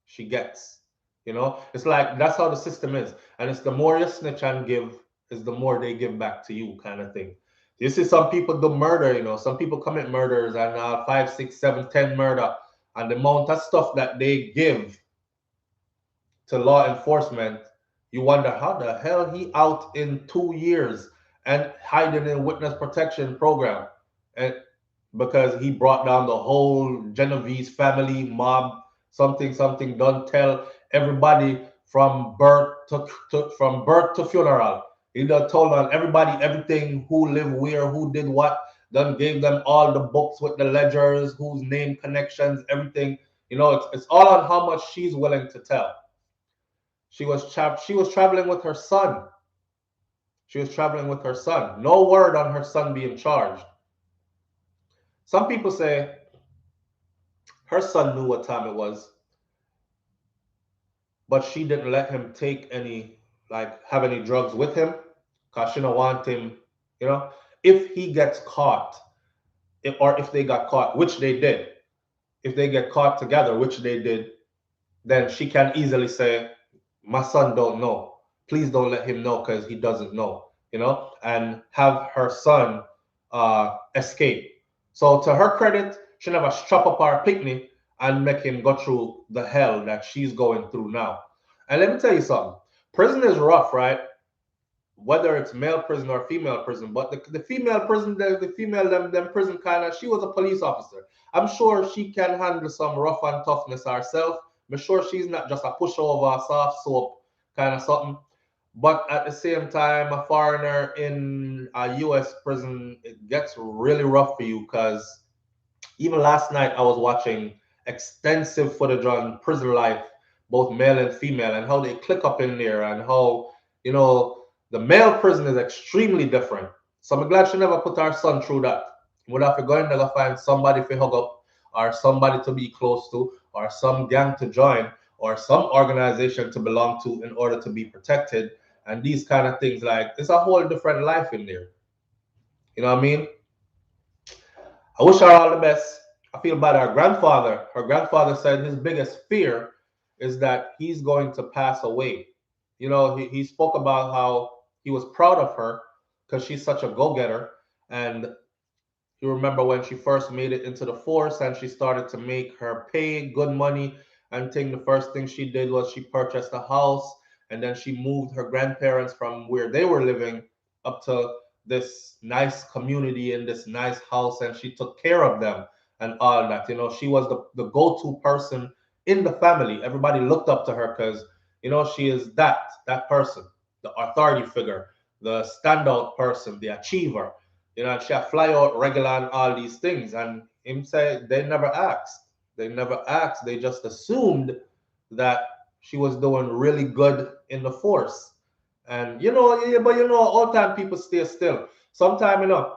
she gets. You know, it's like that's how the system is, and it's the more you snitch and give, is the more they give back to you, kind of thing. You see, some people do murder. You know, some people commit murders and 5, 6, 7, 10 murder, and the amount of stuff that they give to law enforcement, you wonder how the hell he out in 2 years and hiding in witness protection program, and because he brought down the whole Genovese family mob, something don't tell everybody from birth to funeral. He done told on everybody everything, who live where, who did what, done gave them all the books with the ledgers, whose name connections, everything. You know, it's all on how much she's willing to tell. She was traveling with her son. She was traveling with her son. No word on her son being charged. Some people say her son knew what time it was, but she didn't let him take any, have any drugs with him, because she don't want him, you know, if he gets caught, if they got caught, which they did, if they get caught together, which they did, then she can easily say, my son don't know. Please don't let him know because he doesn't know, you know, and have her son escape. So to her credit, she never strap up our picnic and make him go through the hell that she's going through now. And let me tell you something. Prison is rough, right? Whether it's male prison or female prison, but the female prison, the female them prison kind of, she was a police officer. I'm sure she can handle some rough and toughness herself. I'm sure she's not just a pushover, soft soap kind of something. But at the same time, a foreigner in a U.S. prison, it gets really rough for you, because even last night I was watching extensive footage on prison life, both male and female, and how they click up in there, and how, you know, the male prison is extremely different. So I'm glad she never put our son through that. Would have to go in there to find somebody to hug up, or somebody to be close to, or some gang to join, or some organization to belong to in order to be protected. And these kind of things, like, it's a whole different life in there. You know what I mean? I wish her all the best. I feel bad. Her grandfather said his biggest fear is that he's going to pass away. You know, he spoke about how he was proud of her because she's such a go-getter. And You remember when she first made it into the force and she started to make her pay good money and thing. The first thing she did was she purchased a house, and then she moved her grandparents from where they were living up to this nice community in this nice house, and she took care of them and all that. You know, she was the go-to person in the family. Everybody looked up to her because, you know, she is that person, the authority figure, the standout person, the achiever. You know, and she fly out regular and all these things. And him say they never asked. They never asked. They just assumed that she was doing really good in the force. And you know, yeah, but you know, all time people stay still. Sometime, you know,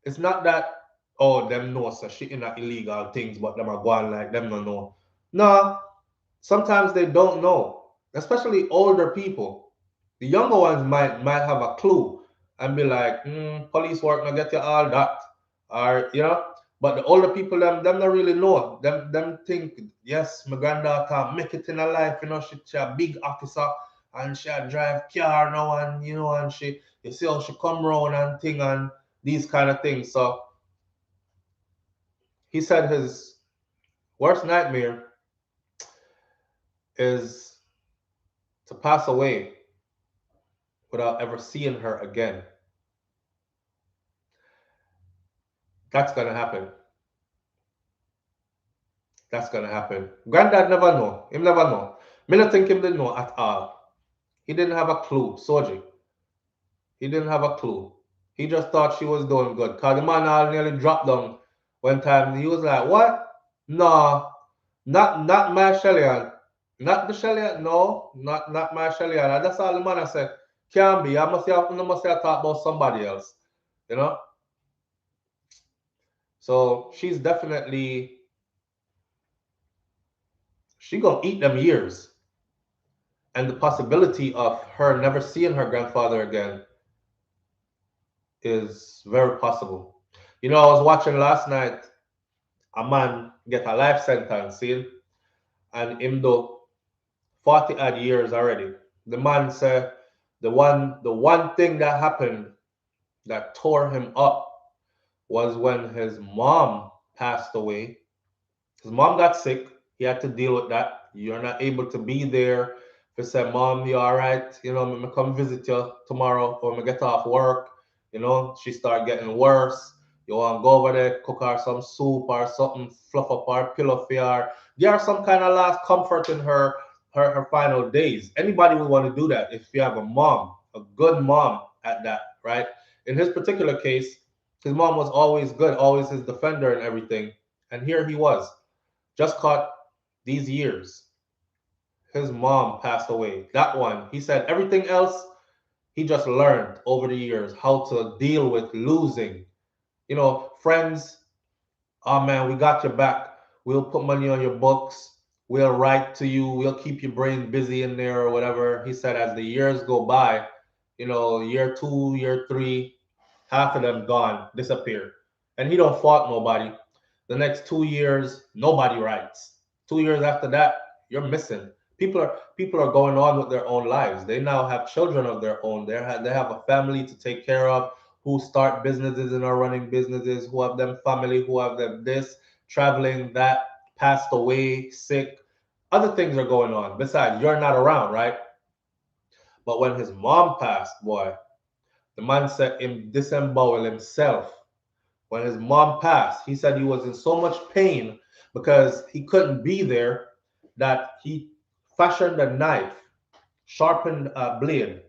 it's not that, oh, them know so shit in illegal things, but them are going like them don't know. No, sometimes they don't know, especially older people. The younger ones might have a clue and be like, police work not get you all that, or you know. But the older people, them not really know. Them think, yes, my granddaughter make it in her life. You know, she a big officer and she a drive car now, and you know, and she, you see how she come round and thing and these kind of things. So he said his worst nightmare is to pass away without ever seeing her again. That's gonna happen. That's gonna happen. Granddad never know. Him never know. Me not think him didn't know at all. He didn't have a clue. Soji. He didn't have a clue. He just thought she was doing good. Cause the man all nearly dropped down one time. He was like, "What? No, not my Shelian. Not the Shelian. No, not my Shelian." And that's all the man I said. Can't be. I must have thought about somebody else. You know. So she's definitely she gonna eat them years, and the possibility of her never seeing her grandfather again is very possible. You know, I was watching last night a man get a life sentence, see, and him do 40 odd years already. The man said the one thing that happened that tore him up was when his mom passed away. His mom got sick. He had to deal with that. You're not able to be there. If you say, "Mom, you all right? You know, I'm gonna come visit you tomorrow, or I'm gonna get off work." You know, she start getting worse. You want to go over there, cook her some soup or something, fluff up her pillow for her. Give her some kind of last comfort in her final days. Anybody would want to do that if you have a mom, a good mom at that, right? In his particular case, his mom was always good, always his defender and everything. And here he was just caught these years. His mom passed away. That one, he said everything else he just learned over the years how to deal with losing. You know, friends, oh man, we got your back. We'll put money on your books. We'll write to you. We'll keep your brain busy in there or whatever. He said as the years go by, you know, year 2, year 3, half of them gone, disappeared. And he don't fault nobody. The next 2 years, nobody writes. 2 years after that, you're missing. People are going on with their own lives. They now have children of their own. They have a family to take care of, who start businesses and are running businesses, who have them family, who have them this, traveling, that, passed away, sick. Other things are going on. Besides, you're not around, right? But when his mom passed, boy, the man said him disembowel himself. When his mom passed, he said he was in so much pain because he couldn't be there that he fashioned a knife, sharpened a blade,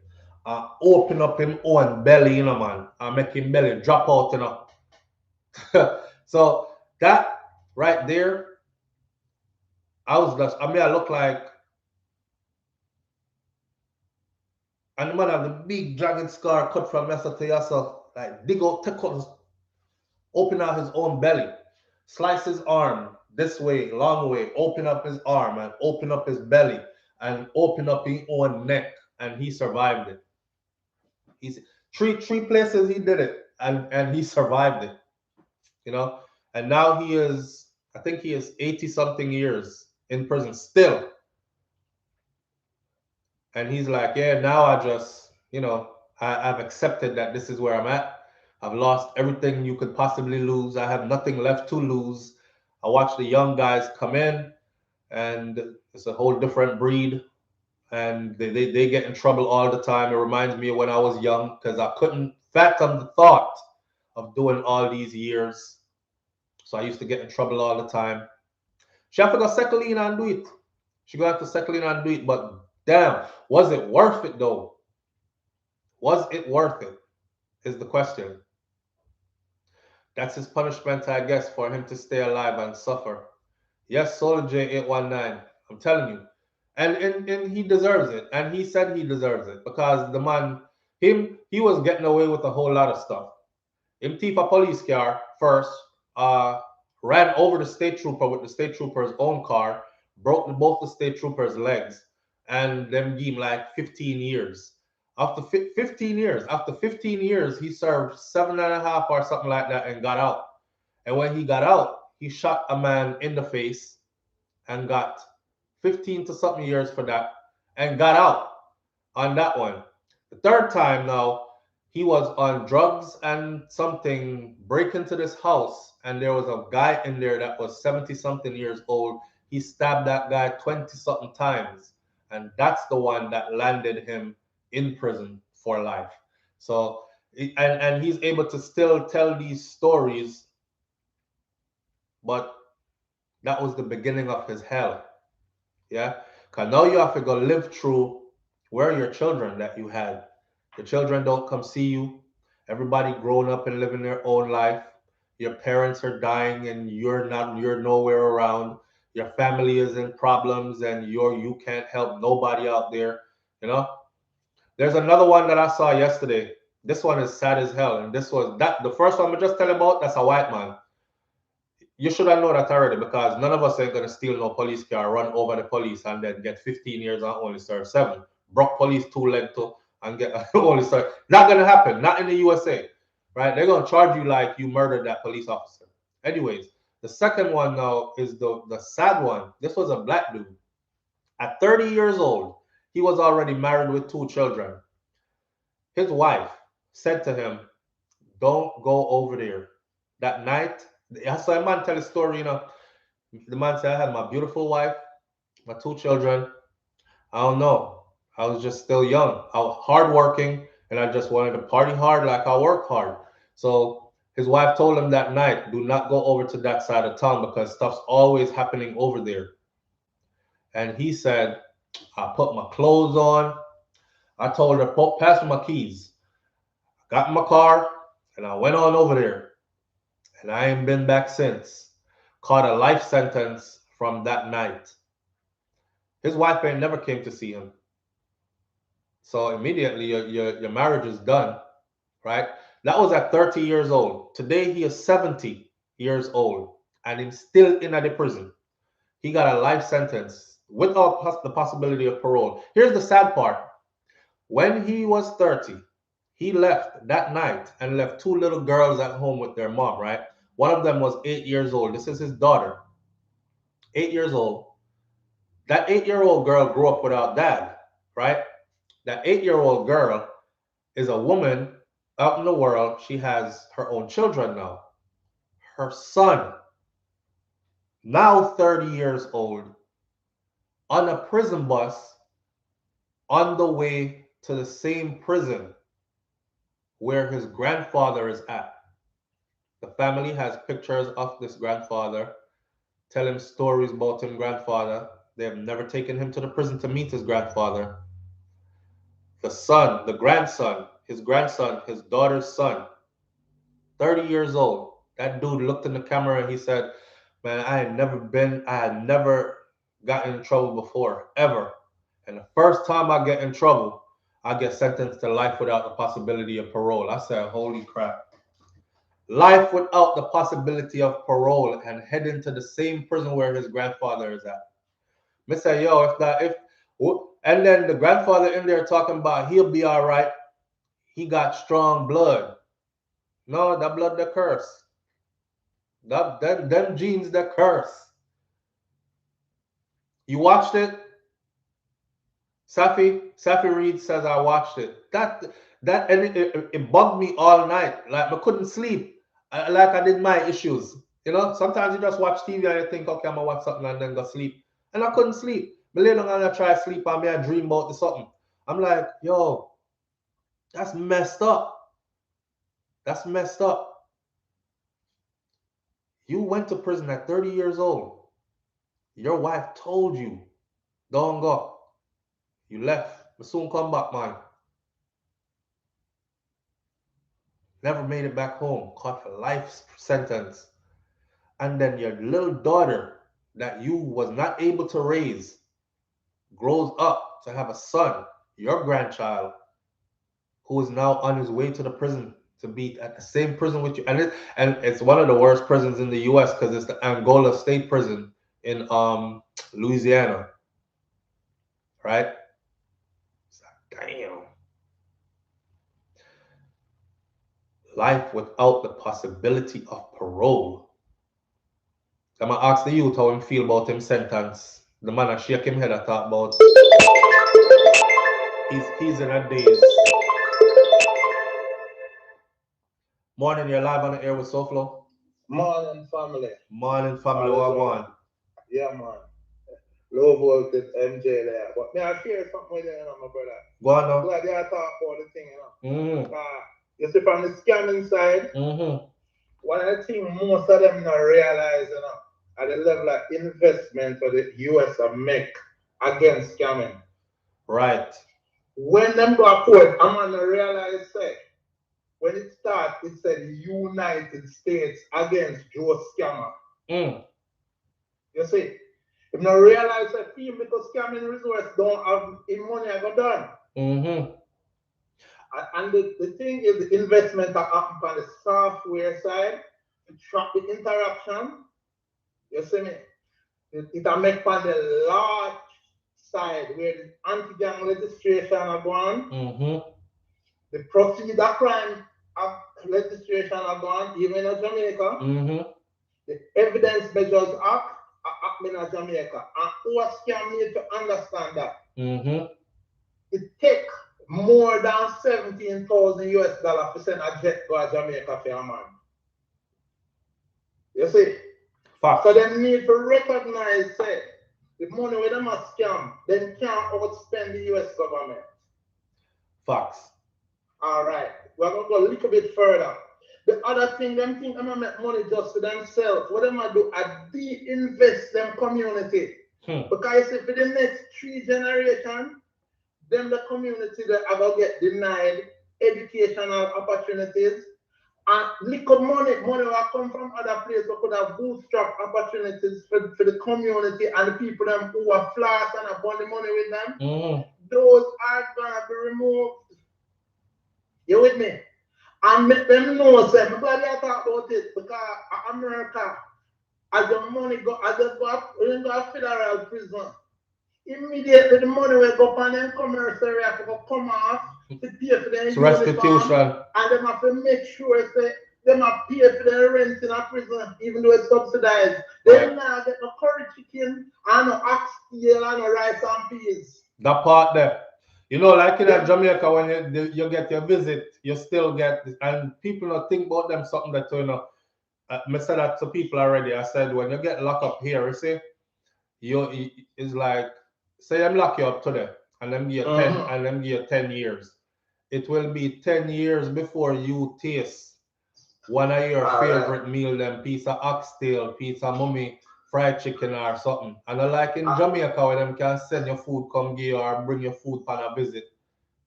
open up him own belly, you know, man, and make him belly drop out, you know. So that right there, I look like, and the man have the big dragon scar cut from Yasa to Yasa, like dig out, take out, open out his own belly, slice his arm this way, long way, open up his arm and open up his belly and open up his own neck, and he survived it. He's three places he did it, and he survived it, you know. And now he is, I think he is 80 something years in prison still. And he's like, yeah, now I just, you know, I've accepted that this is where I'm at. I've lost everything you could possibly lose. I have nothing left to lose. I watch the young guys come in, and it's a whole different breed, and they get in trouble all the time. It reminds me of when I was young because I couldn't fathom the thought of doing all these years. So I used to get in trouble all the time. She have to go settle in and do it. She gonna have to settle in and do it. But damn, was it worth it though? Was it worth it? Is the question. That's his punishment, I guess, for him to stay alive and suffer. Yes, Solar J819. I'm telling you. And he deserves it. And he said he deserves it. Because the man, he was getting away with a whole lot of stuff. Him thief a police car first, uh, ran over the state trooper with the state trooper's own car, broke both the state trooper's legs, and them gave him like 15 years. After 15 years, he served 7.5 or something like that and got out. And when he got out, he shot a man in the face and got 15 to something years for that and got out on that one. The third time now, he was on drugs and something, break into this house, and there was a guy in there that was 70 something years old. He stabbed that guy 20 something times, and that's the one that landed him in prison for life. So, and he's able to still tell these stories, but that was the beginning of his hell. Yeah, because now you have to go live through where are your children that you had. The children don't come see you. Everybody grown up and living their own life. Your parents are dying and you're nowhere around. Your family is in problems and you can't help nobody out there. You know? There's another one that I saw yesterday. This one is sad as hell. And this was that the first one we just tell about, that's a white man. You should have known that already because none of us ain't gonna steal no police car, run over the police, and then get 15 years and only serve 7. Broke police 2 leg to and get only serve. Not gonna happen. Not in the USA, right? They're gonna charge you like you murdered that police officer. Anyways, the second one now is the sad one. This was a black dude. At 30 years old, he was already married with 2 children. His wife said to him, "Don't go over there." That night, I saw a man tell a story, The man said, "I had my beautiful wife, my 2 children. I don't know. I was just still young. I was hardworking, and I just wanted to party hard like I work hard." So his wife told him that night, "Do not go over to that side of town because stuff's always happening over there." And he said, "I put my clothes on. I told her, pass me my keys. I got in my car, and I went on over there. And I ain't been back since." Caught a life sentence from that night. His wife ain't never came to see him. So immediately your marriage is done, right? That was at 30 years old. Today he is 70 years old and he's still in the prison. He got a life sentence without the possibility of parole. Here's the sad part. When he was 30, he left that night and left 2 little girls at home with their mom, right? One of them was 8 years old. This is his daughter, 8 years old. That 8-year-old girl grew up without dad, right? That 8-year-old girl is a woman out in the world. She has her own children now. Her son, now 30 years old, on a prison bus on the way to the same prison where his grandfather is at. The family has pictures of this grandfather, tell him stories about his grandfather. They have never taken him to the prison to meet his grandfather. The son, the grandson, his daughter's son, 30 years old. That dude looked in the camera and he said, "Man, I had never gotten in trouble before, ever. And the first time I get in trouble, I get sentenced to life without the possibility of parole." I said, "Holy crap." Life without the possibility of parole and heading to the same prison where his grandfather is at. Me say, yo, and then the grandfather in there talking about he'll be all right. He got strong blood. No, that blood that curse. Them genes that curse. You watched it? Safi Reed says I watched it. That and it bugged me all night. Like I couldn't sleep. Like I did my issues. You know, sometimes you just watch TV and you think, okay, I'm gonna watch something and then go sleep. And I couldn't sleep. Me lay down and I try to sleep and me I dream about the something. I'm like, yo, that's messed up. That's messed up. You went to prison at 30 years old. Your wife told you, don't go. You left. But soon come back, man. Never made it back home. Caught a life sentence. And then your little daughter that you was not able to raise grows up to have a son, your grandchild, who is now on his way to the prison to be at the same prison with you. And it's one of the worst prisons in the US because it's the Angola State Prison in Louisiana. Right? It's like, damn. Life without the possibility of parole. I'm gonna ask the youth how him feel about him sentence. The man I shake him head I talk about he's in a daze. Morning, you're live on the air with SouFLo. Morning, family. Morning, family. What going? Yeah, man. Low voltage MJ there. But may I share something with you, my brother? Go on now. Glad you talk about the thing, you see, from the scamming side, one of the things most of them not realize, at the level of investment for the US make against scamming. Right. When them go forward, I'm gonna realize that when it started, it said United States against Joe Scammer. You see, if you realize that people because scamming resource don't have money I got done. And the thing is the investment that happen on the software side to track the interaction. You see me? It make on the large side where the anti-gang legislation are going. The procedure crime legislation are going, even in Jamaica. The evidence measures act are happening in Jamaica. And who scam need to understand that. It take more than $17,000 US to send a jet to Jamaica for a man. You see? Fact. So they need to recognize that the money with them a scam, they can't outspend the US government. Facts. All right. We're going to go a little bit further. The other thing, them think I'm going to make money just for themselves. What them going to do? I de-invest them community. Because if for the next 3 generations, then the community that are going to get denied educational opportunities. And little money will come from other places who could have bootstrap opportunities for the community and the people them who are flash and have the money with them. Those are going to be removed. You with me? And make them know, say, I'm glad you talk about it because America, as the money go, as they go to federal prison, immediately the money will go up and then commercial have to come off to pay for their restitution. And they have to make sure say they have to pay for their rent in a prison, even though it's subsidized. They now get no curry chicken and no oxtail and no rice and peas. That part there. You know, like in Jamaica, when you get your visit, you still get, and people don't think about them something that, you know, I said that to people already. I said, when you get locked up here, you see, it's like, say I'm lock you up today, and them give you 10, and them give you 10 years. It will be 10 years before you taste one of your favorite meal, them piece of oxtail, piece of mummy, fried chicken or something. And like in Jamaica where them can send your food, come give you or bring your food on a visit.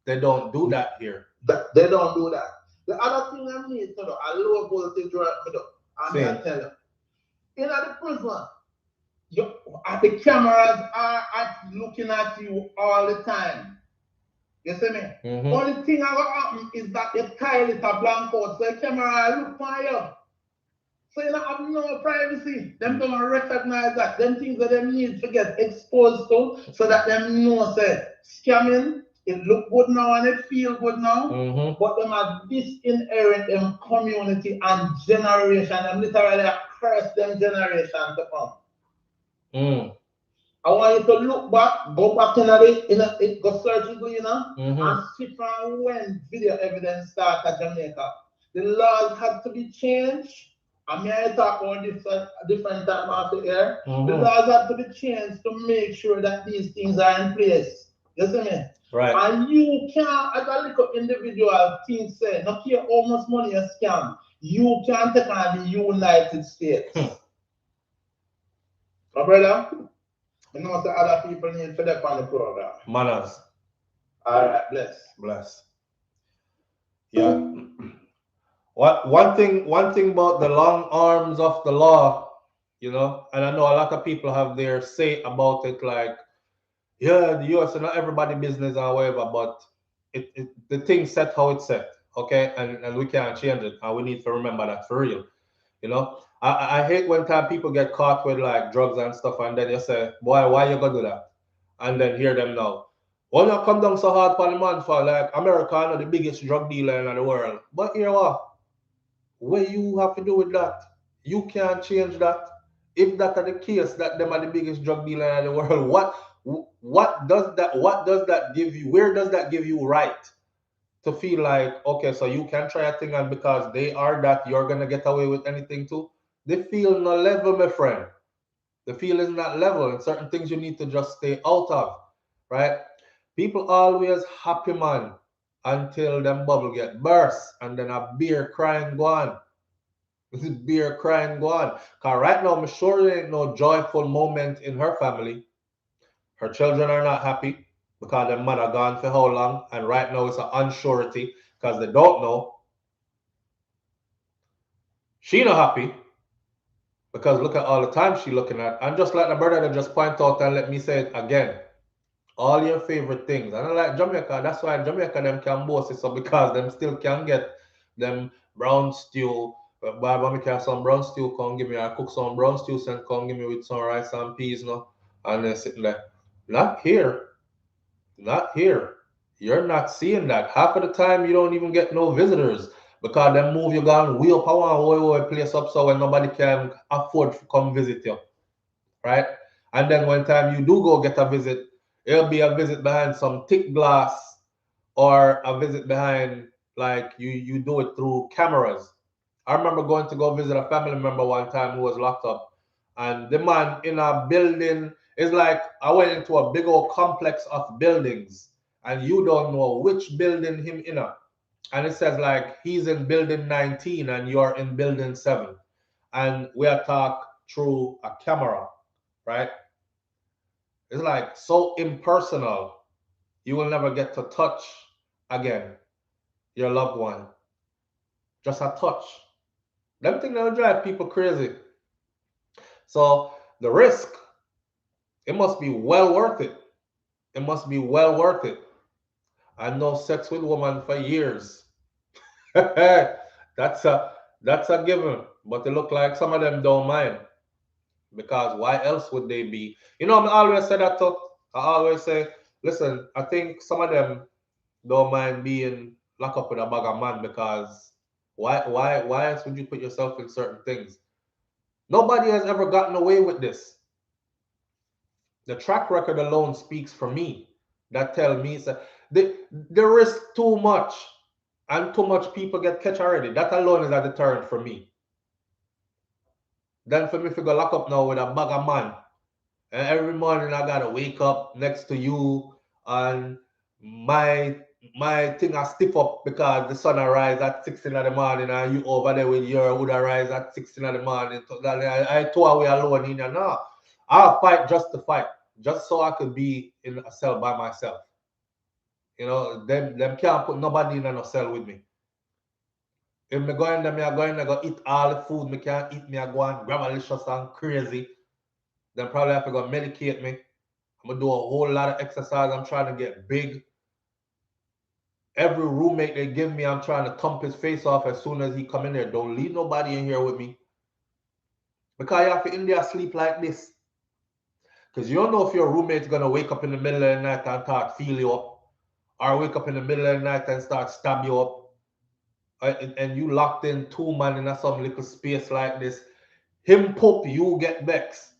They don't do that here. They don't do that. The other thing I need to know, a low voltage right middle. I'm going to tell you. In the prison, the cameras are looking at you all the time. You see me? Only thing that will happen is that you tile it a blank out, so the camera look for you. So you don't have no privacy. Them don't recognize that. Them things that they need to get exposed to so that them know say scamming, it look good now and it feel good now. But them are disinherent in community and generation. Them literally curse them generation to come. I want you to look back, go back go search Google, you know, and see from when video evidence started at Jamaica. The laws had to be changed. I mean, I talk about different time after here. The laws had to be changed to make sure that these things are in place. You see me? Right. And you can't, as a little individual thing say, not care how much money you scam, you can't take on the United States. My brother, you know what other people need for that on the program. Manners. All right, bless. Bless. Yeah. One thing about the long arms of the law, you know, and I know a lot of people have their say about it, like, yeah, the US is not everybody business or whatever, but the thing set how it's set, okay, and we can't change it, and we need to remember that for real, you know. I hate when time people get caught with like drugs and stuff, and then you say, boy, why you gonna do that? And then hear them now, well, you come down so hard for the man for like America, are the biggest drug dealer in the world, but you know what you have to do with that? You can't change that. If that are the case, that them are the biggest drug dealer in the world, what does that give you? Where does that give you right to feel like, okay, so you can try a thing, and because they are that, you're gonna get away with anything too? They feel no level, my friend. The feel is not level, and certain things you need to just stay out of, right? People always happy, man, until them bubble get burst, and then a beer crying go on. This is beer crying go on. Cause right now, I'm sure there ain't no joyful moment in her family. Her children are not happy because their mother gone for how long, and right now it's an unsurety because they don't know. She not happy because look at all the time she looking at. And just like the brother that just point out, and let me say it again, all your favorite things. And I like Jamaica, that's why Jamaica them can boast it, so because them still can get them brown stew. Baba, me can have some brown stew, come give me, I cook some brown stew and come give me with some rice and peas, no? And then sitting there. Not here. Not here. You're not seeing that. Half of the time you don't even get no visitors because them move you gone way up one place up so when nobody can afford to come visit you. Right? And then when time you do go get a visit, it'll be a visit behind some thick glass or a visit behind like you do it through cameras. I remember going to go visit a family member one time who was locked up, and the man in a building is like I went into a big old complex of buildings, and you don't know which building him in a, and it says like he's in building 19 and you're in building 7, and we are talk through a camera, right? It's like so impersonal. You will never get to touch again your loved one. Just a touch. Them things that will drive people crazy. So the risk, it must be well worth it. It must be well worth it. I know sex with woman for years. that's a given. But it look like some of them don't mind. Because why else would they be? You know, I always say that too. I always say, listen, I think some of them don't mind being locked up with a bag of man because why else would you put yourself in certain things? Nobody has ever gotten away with this. The track record alone speaks for me. That tell me the risk too much, and too much people get catch already. That alone is a deterrent for me. Then for me to go lock up now with a bag of man, and every morning I gotta wake up next to you, and my thing I stiff up because the sun arise at 6 in the morning, and you over there with your would arise at 6 in the morning. I throw away alone in there. No, I'll fight just to fight, just so I could be in a cell by myself. You know, them can't put nobody in a cell with me. If me go in there, I go eat all the food me can't eat. Me I go and grab a licious and crazy. Then probably have to go medicate me. I'm gonna do a whole lot of exercise. I'm trying to get big. Every roommate they give me, I'm trying to thump his face off as soon as he come in there. Don't leave nobody in here with me. Because you have to in there sleep like this. Because you don't know if your roommate's gonna wake up in the middle of the night and start feel you up. Or wake up in the middle of the night and start stab you up. And you locked in 2 man in some little space like this. Him poop, you get vexed.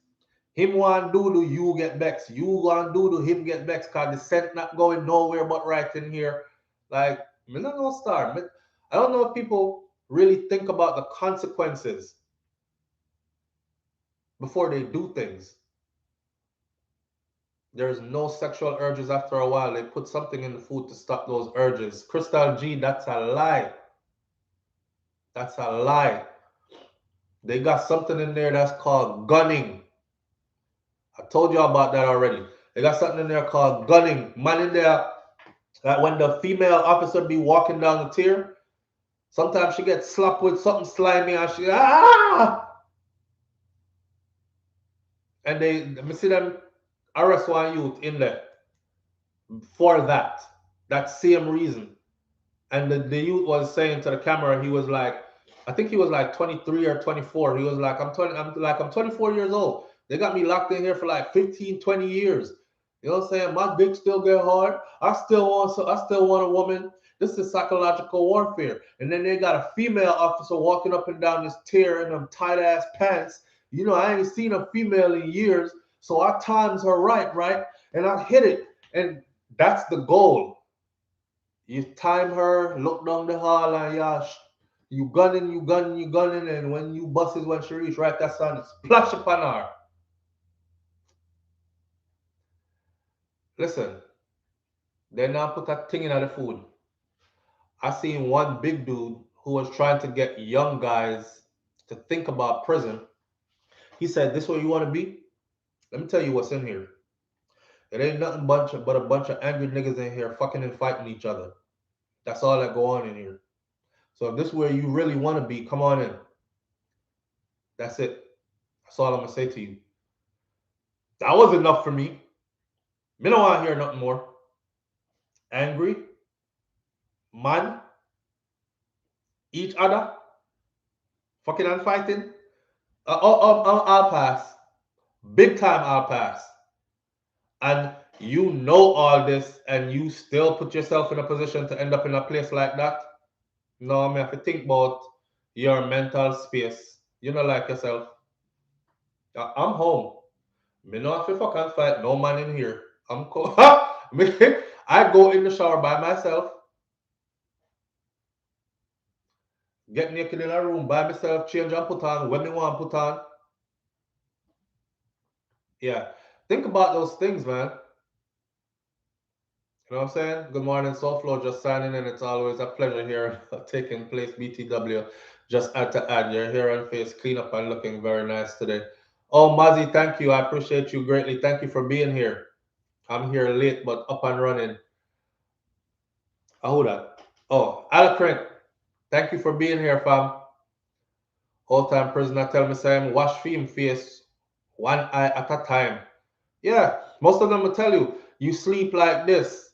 Him want do you get vexed. You want do him get vexed because the scent not going nowhere but right in here. Like, me not no star. I don't know if people really think about the consequences before they do things. There's no sexual urges after a while. They put something in the food to stop those urges. Crystal G, that's a lie. That's a lie. They got something in there that's called gunning. I told you about that already. They got something in there called gunning. Man in there, like when the female officer be walking down the tier, sometimes she gets slapped with something slimy and she and they let me see them arrest one youth in there for that same reason. And the youth was saying to the camera, he was like, I think he was like 23 or 24. He was like, I'm 24 years old. They got me locked in here for like 15, 20 years. You know what I'm saying? My dick still get hard. I still want a woman. This is psychological warfare. And then they got a female officer walking up and down this tier in them tight ass pants. You know, I ain't seen a female in years. So I times her right? And I hit it. And that's the goal. You time her, look down the hall, and you gunning, and when you bust is when she reach right, that's on it. Splash upon her. Listen, they now put that thing in the food. I seen one big dude who was trying to get young guys to think about prison. He said, "This where you want to be? Let me tell you what's in here. It ain't nothing but a bunch of angry niggas in here fucking and fighting each other. That's all that go on in here. So if this is where you really want to be, come on in. That's it. That's all I'm gonna say to you." That was enough for me. Me don't want to hear nothing more. Angry, man, each other, fucking and fighting. I'll pass. Big time I'll pass. And you know all this and you still put yourself in a position to end up in a place like that? No, I mean, if you think about your mental space, you know, like yourself. I'm home. Me know if you fucking fight, no man in here. I'm cool. I go in the shower by myself, get naked in a room by myself, change and put on when me want to put on. Yeah. Think about those things, man. You know what I'm saying? Good morning, SouFLo, just signing in. It's always a pleasure here taking place. BTW, just had to add your hair and face clean up and looking very nice today. Oh, Mazzy, thank you. I appreciate you greatly. Thank you for being here. I'm here late, but up and running. Hold on. Oh, Alacrint, thank you for being here, fam. Whole time prisoner tell me saying wash film face one eye at a time. Yeah, most of them will tell you, you sleep like this.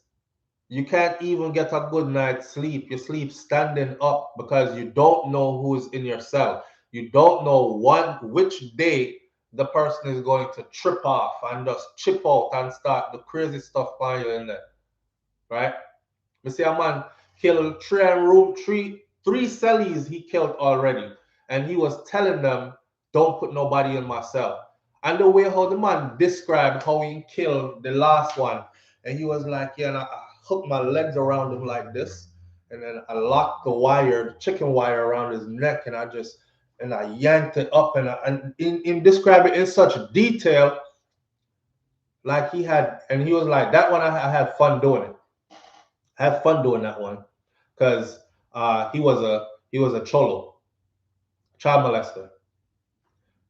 You can't even get a good night's sleep. You sleep standing up because you don't know who's in your cell. You don't know which day the person is going to trip off and just chip out and start the crazy stuff on you in there. Right? We see a man killed three cellies he killed already. And he was telling them, don't put nobody in my cell. And the way how the man described how he killed the last one. And he was like, yeah, and I hooked my legs around him like this. And then I locked the chicken wire around his neck. And I yanked it up. And in describing it in such detail, like he was like, that one I had fun doing it. I had fun doing that one. Because he was a cholo, child molester.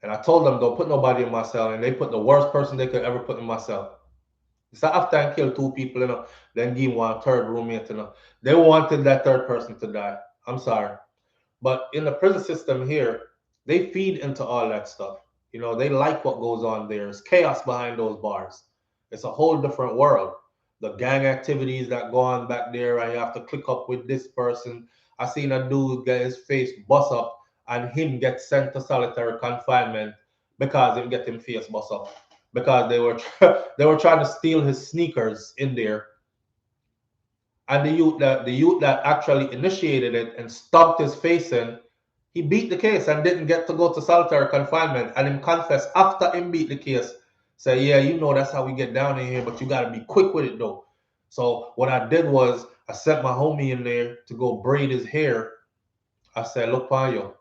And I told them, don't put nobody in my cell. And they put the worst person they could ever put in my cell. So after I killed two people, then give one third roommate, they wanted that third person to die. I'm sorry. But in the prison system here, they feed into all that stuff. They like what goes on there. There's chaos behind those bars. It's a whole different world. The gang activities that go on back there, and you have to click up with this person. I seen a dude get his face bust up and him get sent to solitary confinement because him get him face bust up. Because they were trying to steal his sneakers in there. And the youth that actually initiated it and stomped his face in, He beat the case and didn't get to go to solitary confinement, and him confessed after him beat the case. Say, yeah, you know that's how we get down in here, but you gotta be quick with it though. So what I did was I sent my homie in there to go braid his hair. I said, look, Panyo,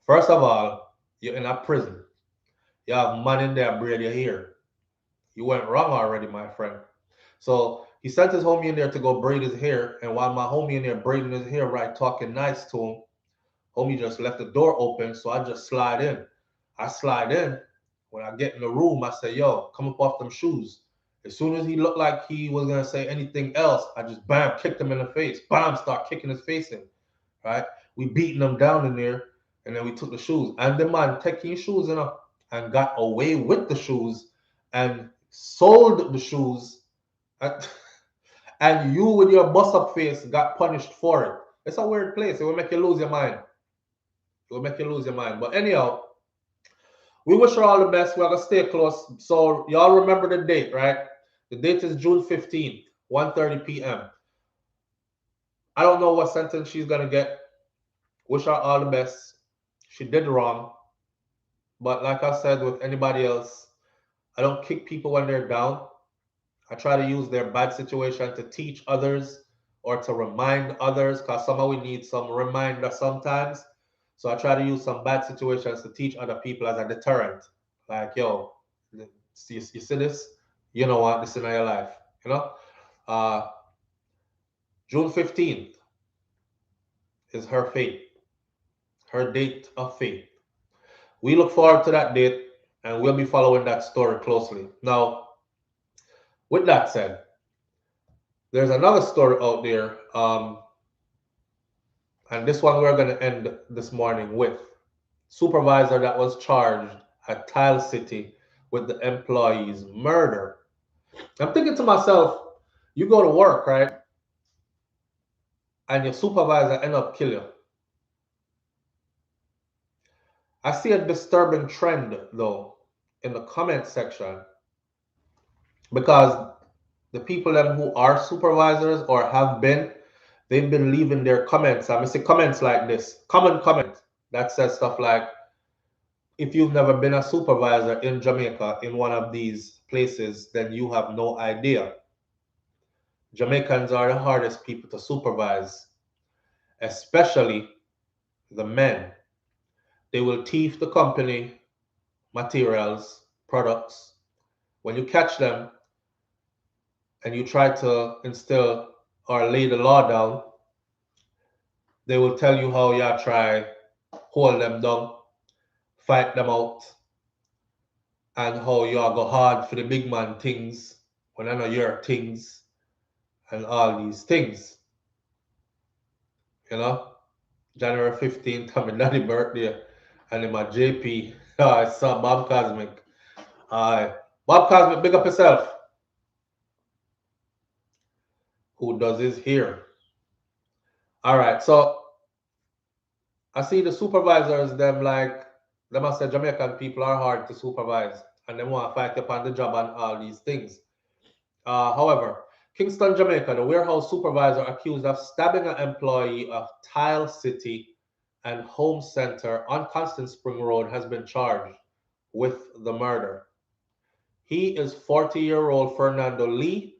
first of all, you're in a prison. You have man in there braid your hair. You went wrong already, my friend. So he sent his homie in there to go braid his hair, and while my homie in there braiding his hair, right, talking nice to him, homie just left the door open, so I just slide in. I slide in. When I get in the room, I say, yo, come up off them shoes. As soon as he looked like he was gonna say anything else, I just bam, kicked him in the face. Bam, start kicking his face in. Right? We beating him down in there, and then we took the shoes. And the man taking his shoes in and got away with the shoes and sold the shoes. And you with your bust up face got punished for it. It's a weird place. It will make you lose your mind. It will make you lose your mind. But anyhow, we wish her all the best. We're going to stay close. So y'all remember the date, right? The date is June 15th, 1:30 p.m. I don't know what sentence she's going to get. Wish her all the best. She did wrong. But like I said with anybody else, I don't kick people when they're down. I try to use their bad situation to teach others or to remind others, because somehow we need some reminder sometimes. So I try to use some bad situations to teach other people as a deterrent. Like, yo, you see this? You know what? This is in your life. You know? June 15th is her fate, her date of fate. We look forward to that date, and we'll be following that story closely. Now, with that said, there's another story out there, and this one we're going to end this morning with. Supervisor that was charged at Tile City with the employee's murder. I'm thinking to myself, you go to work, right? And your supervisor end up killing you. I see a disturbing trend, though, in the comment section, because the people them who are supervisors or have been, they've been leaving their comments. I see comments like this, common comment that says stuff like, if you've never been a supervisor in Jamaica in one of these places, then you have no idea. Jamaicans are the hardest people to supervise, especially the men. They will thief the company materials, products. When you catch them and you try to instill or lay the law down, they will tell you how you try hold them down, fight them out, and how you are go hard for the big man things when I know your things and all these things. You know? January 15th, my daddy birthday, and in my JP, I saw Bob Cosmic. Bob Cosmic, big up yourself. Who does his hair? All right, so I see the supervisors, them I say Jamaican people are hard to supervise, and they want to fight up on the job and all these things. However, Kingston, Jamaica, the warehouse supervisor accused of stabbing an employee of Tile City and Home Center on Constant Spring Road has been charged with the murder. He is 40-year-old Fernando Lee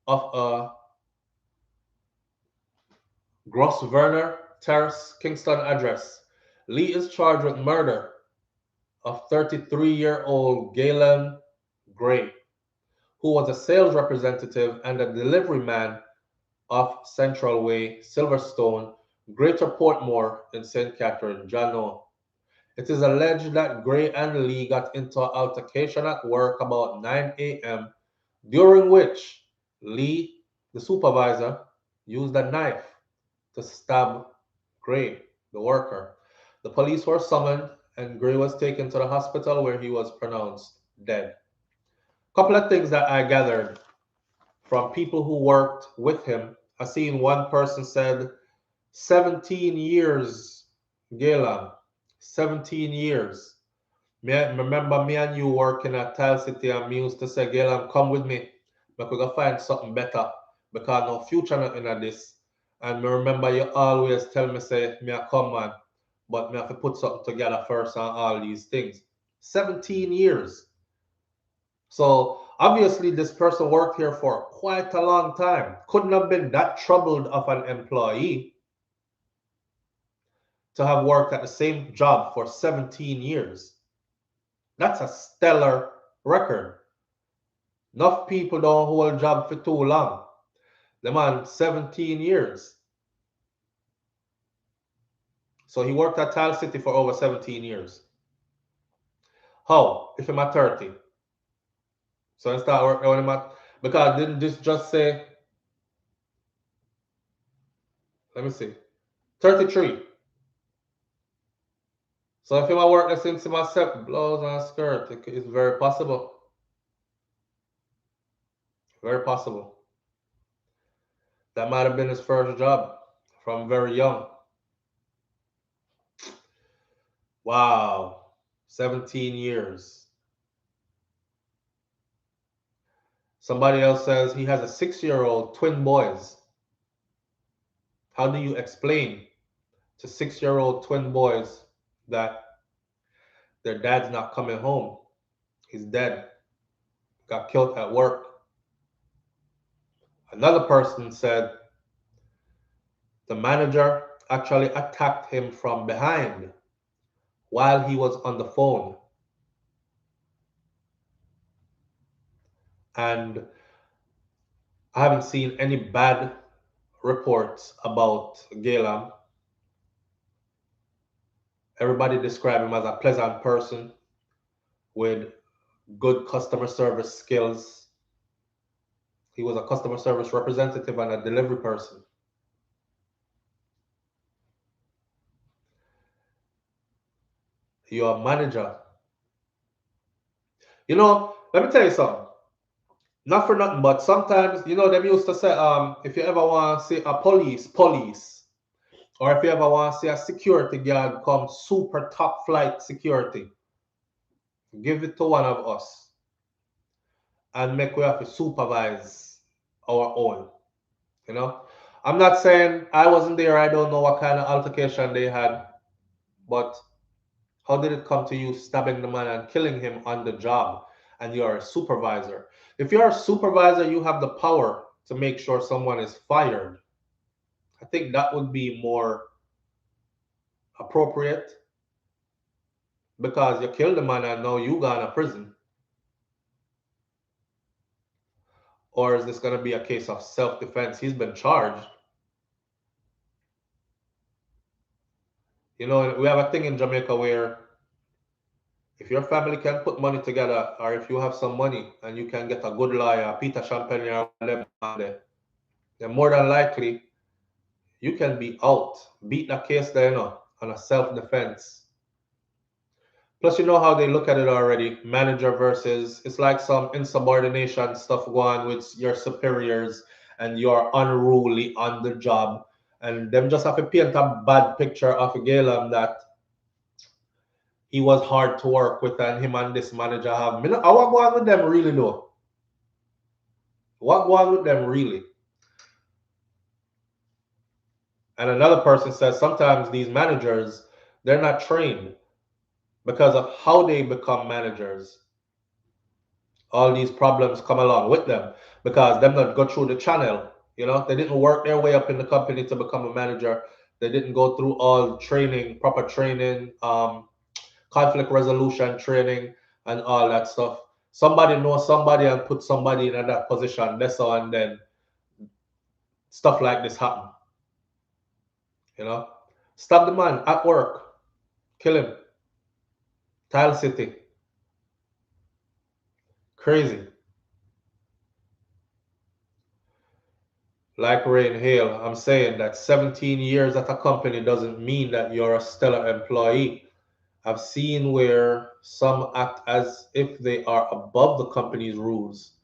of Grosvenor Terrace, Kingston address. Lee is charged with murder of 33-year-old Galen Gray, who was a sales representative and a delivery man of Central Way, Silverstone, Greater Portmore in St. Catherine, Jano. It is alleged that Gray and Lee got into an altercation at work about 9 a.m., during which Lee, the supervisor, used a knife to stab Gray, the worker. The police were summoned, and Gray was taken to the hospital where he was pronounced dead. A couple of things that I gathered from people who worked with him. I seen one person said 17 years, Galen, 17 years. Remember me and you working at Tile City, and me used to say, Galen, come with me. We could go find something better because no future nothing at this. And me remember you always tell me, say, me a come man. but me have to put something together first on all these things. 17 years. So obviously this person worked here for quite a long time. Couldn't have been that troubled of an employee to have worked at the same job for 17 years. That's a stellar record. Enough people don't hold a job for too long. The man, 17 years. So he worked at Tile City for over 17 years. How? If I'm at 30. So I start working when I'm at, because didn't this just say, let me see, 33. So if I work since myself, blouse and skirt, it's very possible. Very possible. That might have been his first job from very young. Wow. 17 years. Somebody else says he has a 6-year-old twin boys. How do you explain to 6-year-old twin boys that their dad's not coming home? He's dead. Got killed at work. Another person said the manager actually attacked him from behind while he was on the phone. And I haven't seen any bad reports about Galam. Everybody described him as a pleasant person with good customer service skills. He was a customer service representative and a delivery person. You're a manager. You know, let me tell you something. Not for nothing, but sometimes, you know, them used to say, if you ever want to see a police, or if you ever want to see a security guard come super top flight security, give it to one of us and make we have to supervise our own. You know, I'm not saying I wasn't there, I don't know what kind of altercation they had, but how did it come to you stabbing the man and killing him on the job? And you're a supervisor. If you're a supervisor, you have the power to make sure someone is fired. I think that would be more appropriate, because you killed the man and now you gone to prison. Or is this going to be a case of self-defense? He's been charged. You know, we have a thing in Jamaica where if your family can put money together, or if you have some money and you can get a good lawyer, Peter Champagne, or them, then more than likely you can be out, beat the case there, you know, on a self-defense. Plus, you know how they look at it already, manager versus, it's like some insubordination stuff going with your superiors and you're unruly on the job. And them just have to paint a bad picture of Galen that he was hard to work with and him and this manager have. I want to go on with them really though. What go on with them really? And another person says sometimes these managers, they're not trained because of how they become managers. All these problems come along with them because them not go through the channel. You know, they didn't work their way up in the company to become a manager. They didn't go through all training, proper training, conflict resolution training, and all that stuff. Somebody knows somebody and put somebody in that position. That's all, and then stuff like this happen. You know, stop the man at work, kill him. Tile City, crazy. Like Rain Hale, I'm saying that 17 years at a company doesn't mean that you're a stellar employee. I've seen where some act as if they are above the company's rules.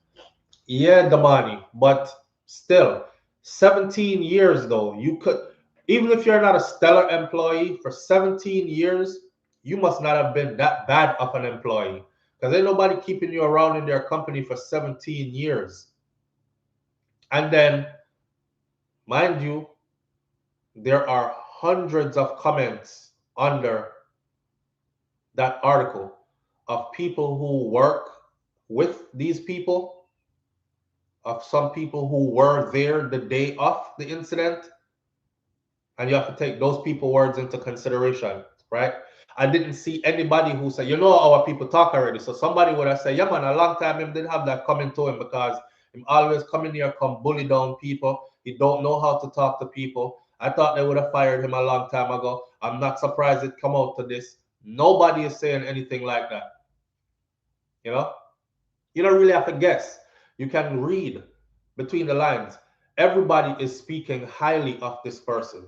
Yeah, Damani, but still, 17 years though, you could, even if you're not a stellar employee for 17 years, you must not have been that bad of an employee because ain't nobody keeping you around in their company for 17 years. And then, mind you, there are hundreds of comments under that article of people who work with these people, of some people who were there the day of the incident, and you have to take those people words into consideration, right? I didn't see anybody who said, you know, our people talk already. So somebody would have said, yeah, man, a long time him didn't have that coming to him because him always come in here, come bully down people. He don't know how to talk to people. I thought they would have fired him a long time ago. I'm not surprised it come out to this. Nobody is saying anything like that. You know? You don't really have to guess. You can read between the lines. Everybody is speaking highly of this person.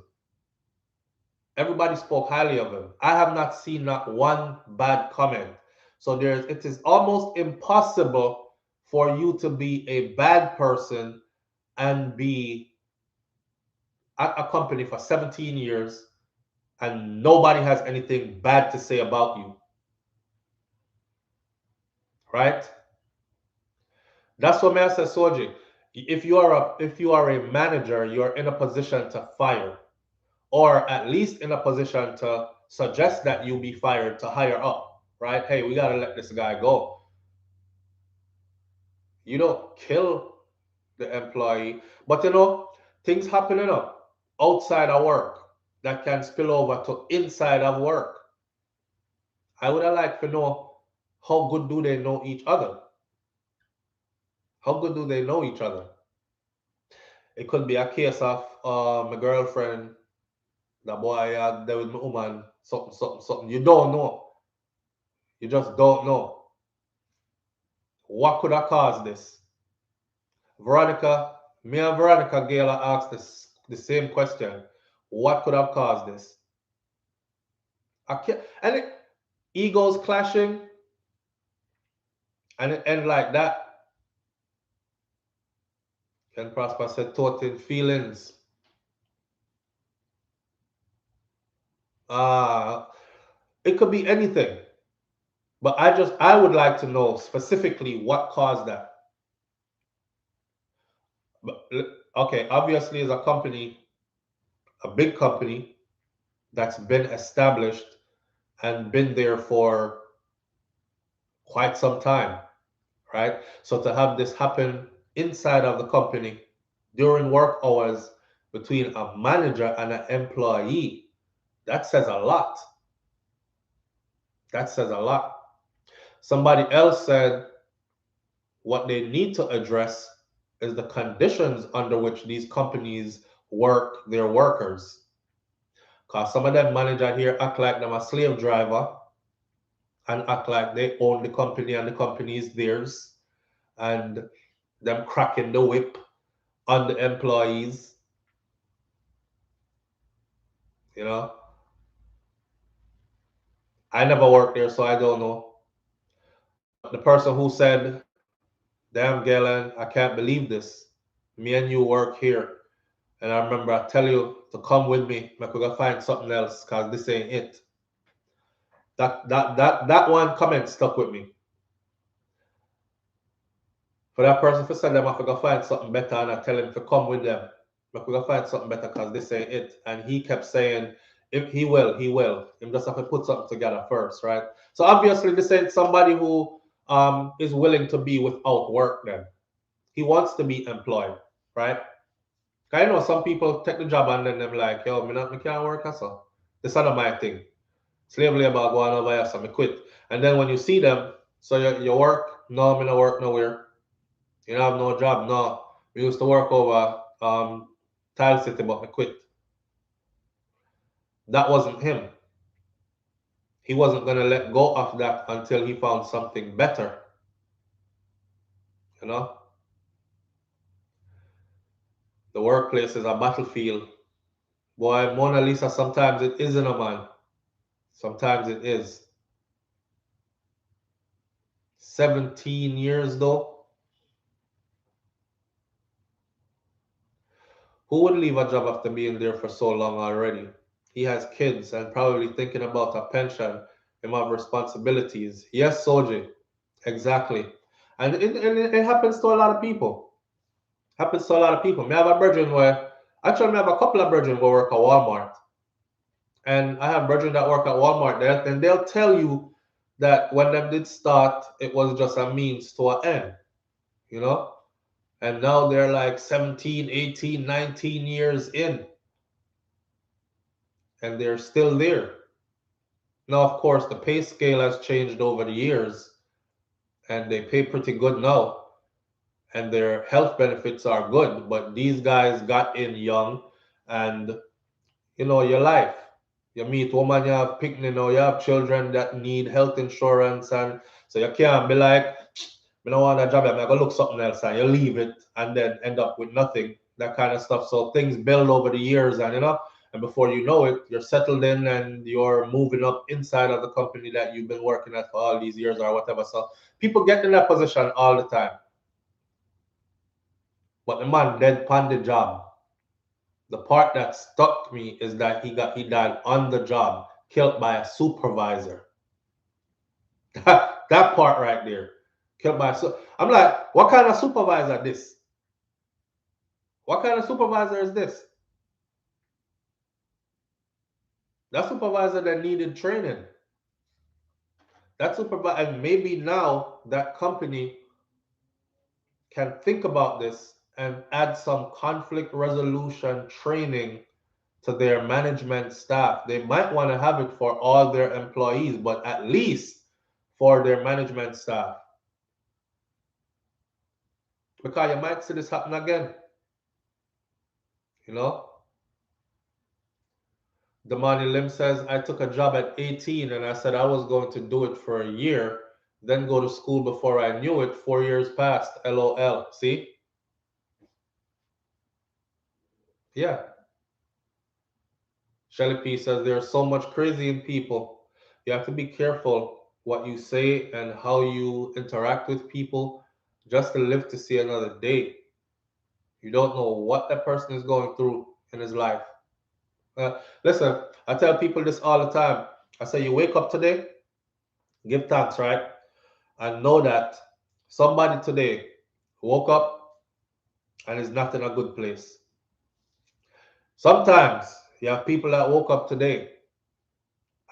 Everybody spoke highly of him. I have not seen not one bad comment. So it is almost impossible for you to be a bad person and be at a company for 17 years and nobody has anything bad to say about you. Right? That's what I say, Soji. If you are a manager, you're in a position to fire, or at least in a position to suggest that you be fired to hire up, right? Hey, we got to let this guy go. You don't kill the employee, but you know, things happening up outside of work that can spill over to inside of work. I would have liked to know, how good do they know each other? How good do they know each other? It could be a case of my girlfriend, the boy there with my woman, something. You don't know. You just don't know. What could have caused this? Veronica, me and Veronica Gala asked the same question. What could have caused this? Egos clashing, and it end like that. Ken Prosper said, thought in feelings. It could be anything. But I would like to know specifically what caused that. But, okay, obviously as a company, a big company that's been established and been there for quite some time, right? So to have this happen inside of the company during work hours between a manager and an employee, that says a lot. That says a lot. Somebody else said what they need to address is the conditions under which these companies work their workers. Because some of them manager here act like them a slave driver and act like they own the company and the company is theirs, and them cracking the whip on the employees. You know, I never worked there, so I don't know. But the person who said, damn, Galen, I can't believe this. Me and you work here. And I remember I tell you to come with me. I could go find something else because this ain't it. That one comment stuck with me. For that person to say them, I could go find something better, and I tell him to come with them. I could go find something better because this ain't it. And he kept saying, if he will. Him just have to put something together first, right? So obviously this ain't somebody who is willing to be without work then. He wants to be employed, right? I know some people take the job and then they're like, yo, me can't work so. This is not my thing. Slave labor going over here, so I quit. And then when you see them, so you work, no, me no work nowhere. You don't have no job, no. We used to work over Tile City, but I quit. That wasn't him. He wasn't going to let go of that until he found something better. You know? The workplace is a battlefield. Boy, Mona Lisa, sometimes it isn't a man. Sometimes it is. 17 years though. Who would leave a job after being there for so long already? He has kids and probably thinking about a pension. Him have responsibilities. Yes, Soji. Exactly. And it happens to a lot of people. Happens to a lot of people. Me have a brethren where, actually, me have a couple of brethren who work at Walmart. And I have brethren that work at Walmart there, and they'll tell you that when them did start, it was just a means to an end, you know? And now they're like 17, 18, 19 years in, and they're still there. Now, of course, the pay scale has changed over the years, and they pay pretty good now, and their health benefits are good. But these guys got in young, and your life. You meet woman, you have picnic, you have children that need health insurance, and so you can't be like, I don't want a job, I'm gonna look something else, and you leave it and then end up with nothing, that kind of stuff. So things build over the years, and and before you know it, you're settled in and you're moving up inside of the company that you've been working at for all these years or whatever. So people get in that position all the time. But the man dead on the job. The part that stuck me is that he died on the job, killed by a supervisor. That part right there, killed by I'm like, what kind of supervisor this? What kind of supervisor is this? That supervisor that needed training. That supervisor, and maybe now that company can think about this and add some conflict resolution training to their management staff. They might want to have it for all their employees, but at least for their management staff. Because you might see this happen again. Damani Lim says, I took a job at 18 and I said I was going to do it for a year, then go to school before I knew it. 4 years passed. LOL. See? Yeah. Shelly P says, there's so much crazy in people. You have to be careful what you say and how you interact with people just to live to see another day. You don't know what that person is going through in his life. Listen, I tell people this all the time. I say, you wake up today, give thanks, right? And know that somebody today woke up and is not in a good place. Sometimes you have people that woke up today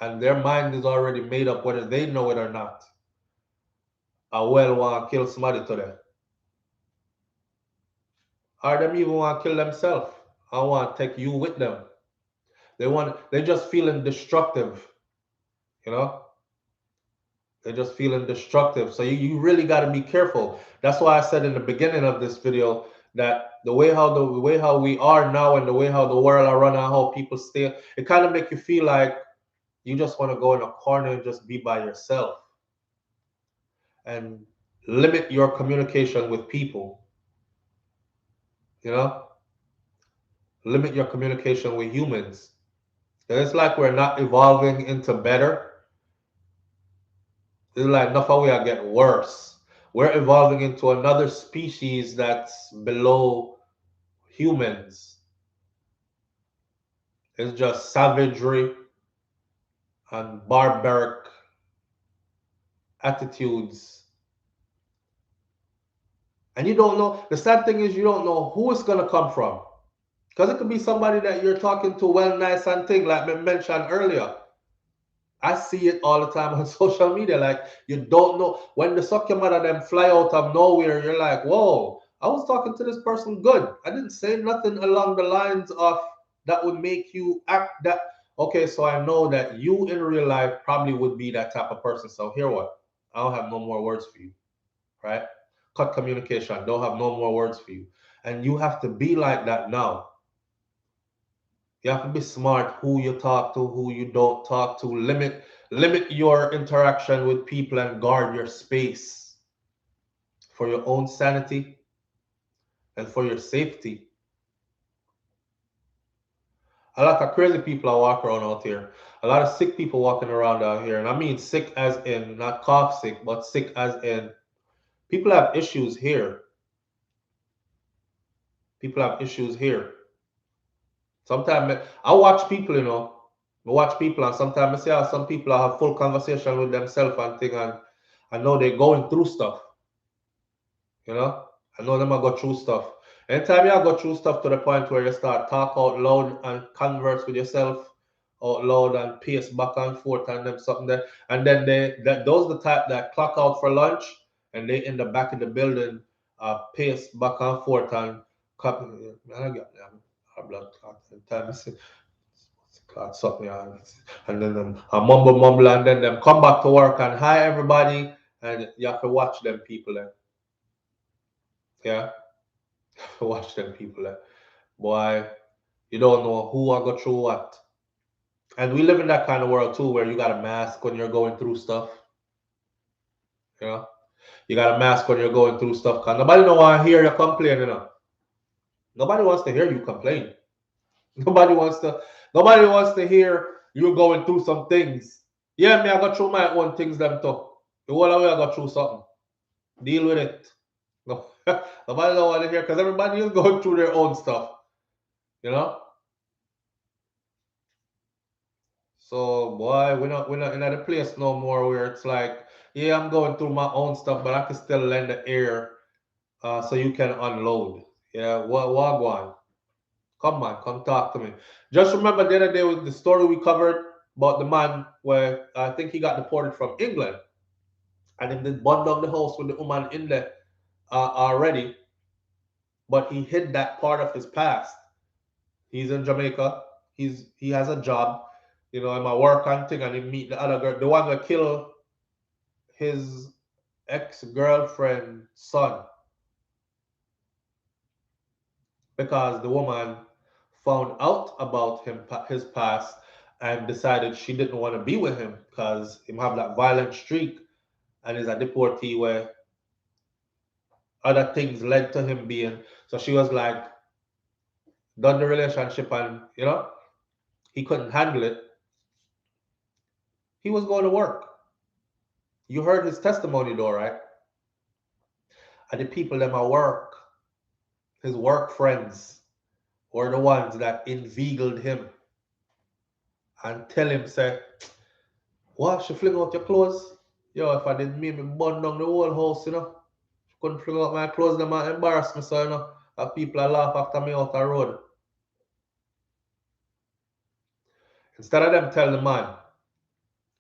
and their mind is already made up whether they know it or not. I well want to kill somebody today. Or them even want to kill themselves. I want to take you with them. They're just feeling destructive, They're just feeling destructive. So you really got to be careful. That's why I said in the beginning of this video that the way how we are now and the way how the world are running, how people stay, it kind of make you feel like you just want to go in a corner and just be by yourself and limit your communication with people. Limit your communication with humans. And it's like we're not evolving into better. It's like nothing we are getting worse. We're evolving into another species that's below humans. It's just savagery and barbaric attitudes. And you don't know, the sad thing is you don't know who it's going to come from. Because it could be somebody that you're talking to well, nice and thing, like I mentioned earlier. I see it all the time on social media. Like, you don't know. When the suck your mother them fly out of nowhere, you're like, whoa, I was talking to this person good. I didn't say nothing along the lines of that would make you act that. Okay, so I know that you in real life probably would be that type of person. So here what? I don't have no more words for you, right? Cut communication. Don't have no more words for you. And you have to be like that now. You have to be smart who you talk to, who you don't talk to. Limit your interaction with people and guard your space for your own sanity and for your safety. A lot of crazy people are walking around out here. A lot of sick people walking around out here. And I mean sick as in not cough sick, but sick as in people have issues here. People have issues here. Sometimes I watch people, I watch people, and sometimes I see how some people have full conversation with themselves and thing, and I know they're going through stuff. I know them I go through stuff. Anytime you go through stuff to the point where you start talk out loud and converse with yourself, out loud and pace back and forth and them something there. And then those the type that clock out for lunch and they in the back of the building pace back and forth and copy. I get them blood clot and time clot something and then I mumble and then them come back to work and hi everybody and you have to watch them people there. Yeah. Watch them people there. Boy, you don't know who I go through what. And we live in that kind of world too, where you got a mask when you're going through stuff. You know, you got a mask when you're going through stuff. Cause nobody don't want to hear you complain. You know, nobody wants to hear you complain. Nobody wants to. Nobody wants to hear you going through some things. Yeah, me, I got through my own things. Them too. The whole way I got through something. Deal with it. No, nobody don't want to hear because everybody is going through their own stuff. You know. So boy, we're not in a place no more where it's like, yeah, I'm going through my own stuff, but I can still lend the ear so you can unload. Yeah, what one? Come on, come talk to me. Just remember the other day with the story we covered about the man where I think he got deported from England and he did burn down the house with the woman in there already, but he hid that part of his past. He's in Jamaica. He has a job, you know, in my work and thing, and he meet the other girl, the one that killed his ex-girlfriend's son because the woman found out about his past and decided she didn't want to be with him because him have that violent streak and is a deportee where other things led to him being. So she was like, done the relationship and, you know, he couldn't handle it. He was going to work. You heard his testimony though, right? And the people that my work, his work friends, were the ones that inveigled him and tell him, say, what, she fling out your clothes? Yo, if I didn't mean me burn down the whole house, you know. She couldn't fling out my clothes, them might embarrass me, so, you know. And people are laugh after me out the road. Instead of them tell the man,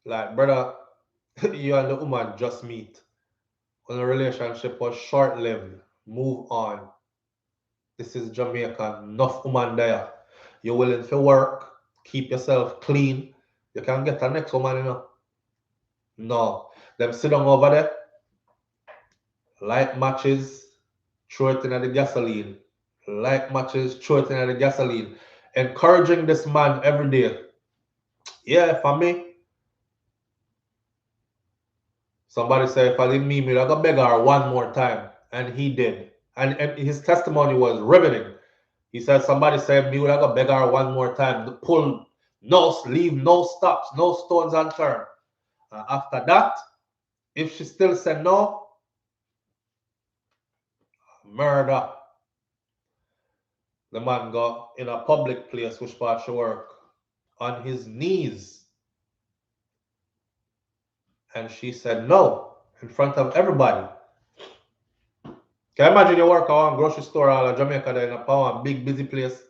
like, brother, you and the woman just meet. When the relationship was short-lived, move on. This is Jamaica, enough woman there. You're willing to work, keep yourself clean. You can get a next woman, you know. No. Them sit down over there, light matches, throw it in the gasoline. Light matches, throw it in the gasoline. Encouraging this man every day. Yeah, for me, somebody said if I didn't meet me, I got beg her one more time. And he did. And his testimony was riveting. He said somebody said me would have got beg her one more time. The pull, no leave, no stops, no stones unturned. After that, if she still said no, murder. The man got in a public place, which part she work, on his knees. And she said no in front of everybody. Can you imagine you work around grocery store all in Jamaica there in a power, big busy place,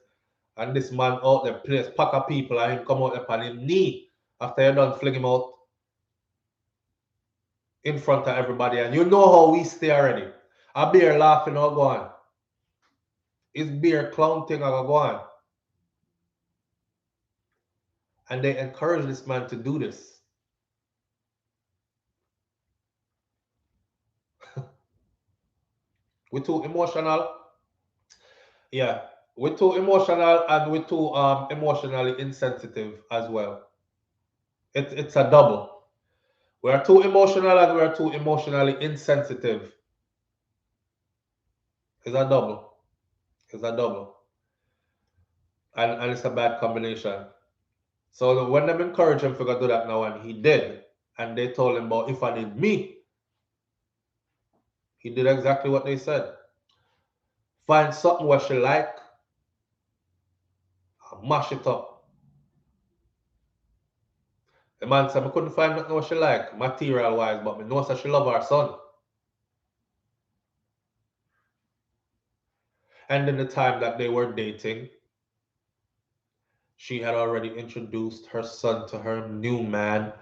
and this man out there place pack of people and him come out there on his knee after you done fling him out in front of everybody. And you know how we stay already. A beer laughing or go on. It's beer clown thing or go on. And they encourage this man to do this. We're too emotional. Yeah. We're too emotional and we're too emotionally insensitive as well. It's a double. We are too emotional and we are too emotionally insensitive. It's a double. It's a double. And it's a bad combination. So when them encourage him to go do that now, and he did, and they told him about if I did me, he did exactly what they said. Find something what she like, and mash it up. The man said, I couldn't find nothing what she like, material wise, but me know that she love her son. And in the time that they were dating, She had already introduced her son to her new man,